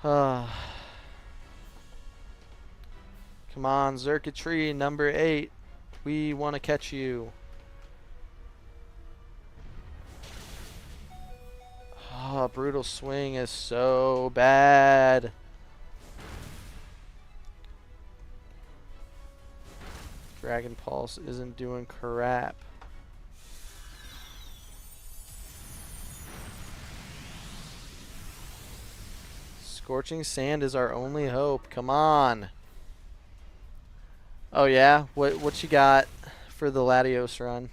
Come on, Xurkitree, number 8. We want to catch you. Oh, Brutal Swing is so bad. Dragon Pulse isn't doing crap. Scorching Sand is our only hope. Come on. Oh yeah? What you got for the Latios run?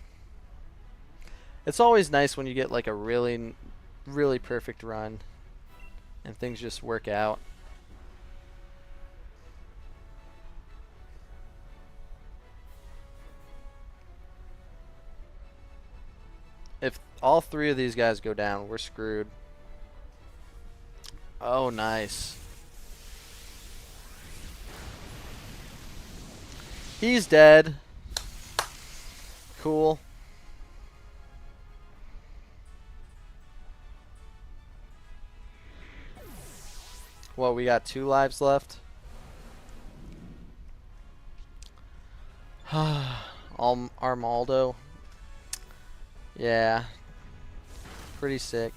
It's always nice when you get like a really perfect run and things just work out. If all 3 of these guys go down, we're screwed. Oh, nice. He's dead. Cool. Well, we got 2 lives left. Armaldo. Yeah. Pretty sick.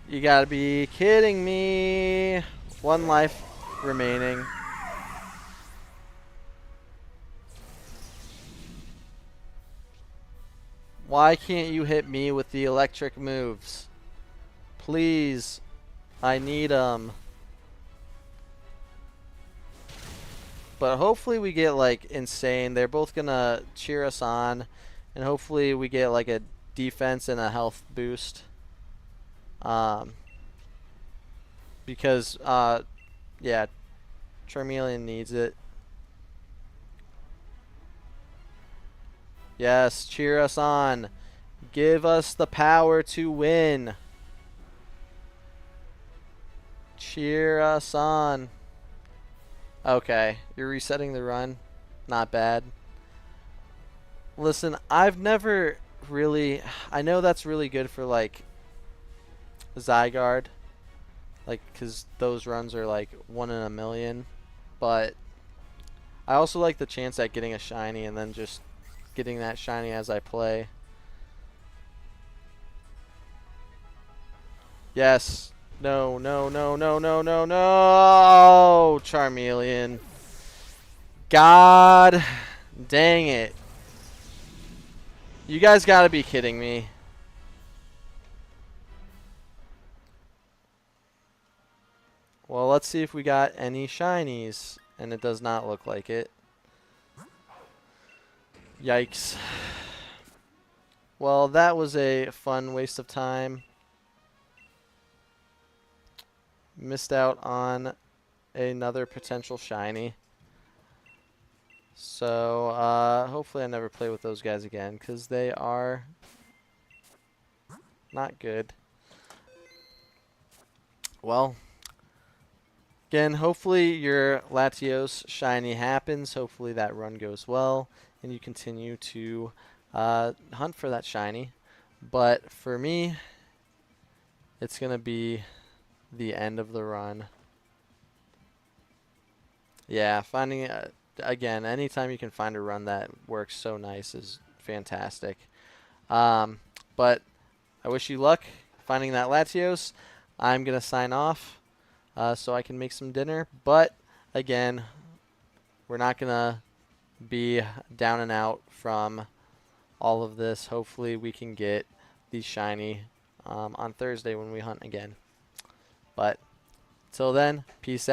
You gotta be kidding me. 1 life remaining. Why can't you hit me with the electric moves? Please. I need 'em. But hopefully we get like insane. They're both gonna cheer us on. And hopefully we get like a defense and a health boost. Because, yeah, Charmeleon needs it. Yes, cheer us on. Give us the power to win. Cheer us on. Okay, you're resetting the run. Not bad. Listen, I've never really... I know that's really good for, like, Zygarde. Like, because those runs are, like, 1 in a million. But I also like the chance at getting a shiny and then just getting that shiny as I play. Yes. No, no, no, no, no, no, no. Charmeleon. God dang it. You guys gotta be kidding me. Well, let's see if we got any shinies. And it does not look like it. Yikes. Well, that was a fun waste of time. Missed out on another potential shiny. So, hopefully I never play with those guys again, because they are not good. Well, again, hopefully your Latios shiny happens. Hopefully that run goes well, and you continue to hunt for that shiny. But for me, it's going to be the end of the run. Yeah, finding... again, anytime you can find a run that works so nice is fantastic. But I wish you luck finding that Latios. I'm going to sign off so I can make some dinner. But, again, we're not going to be down and out from all of this. Hopefully we can get these shiny on Thursday when we hunt again. But, till then, peace out.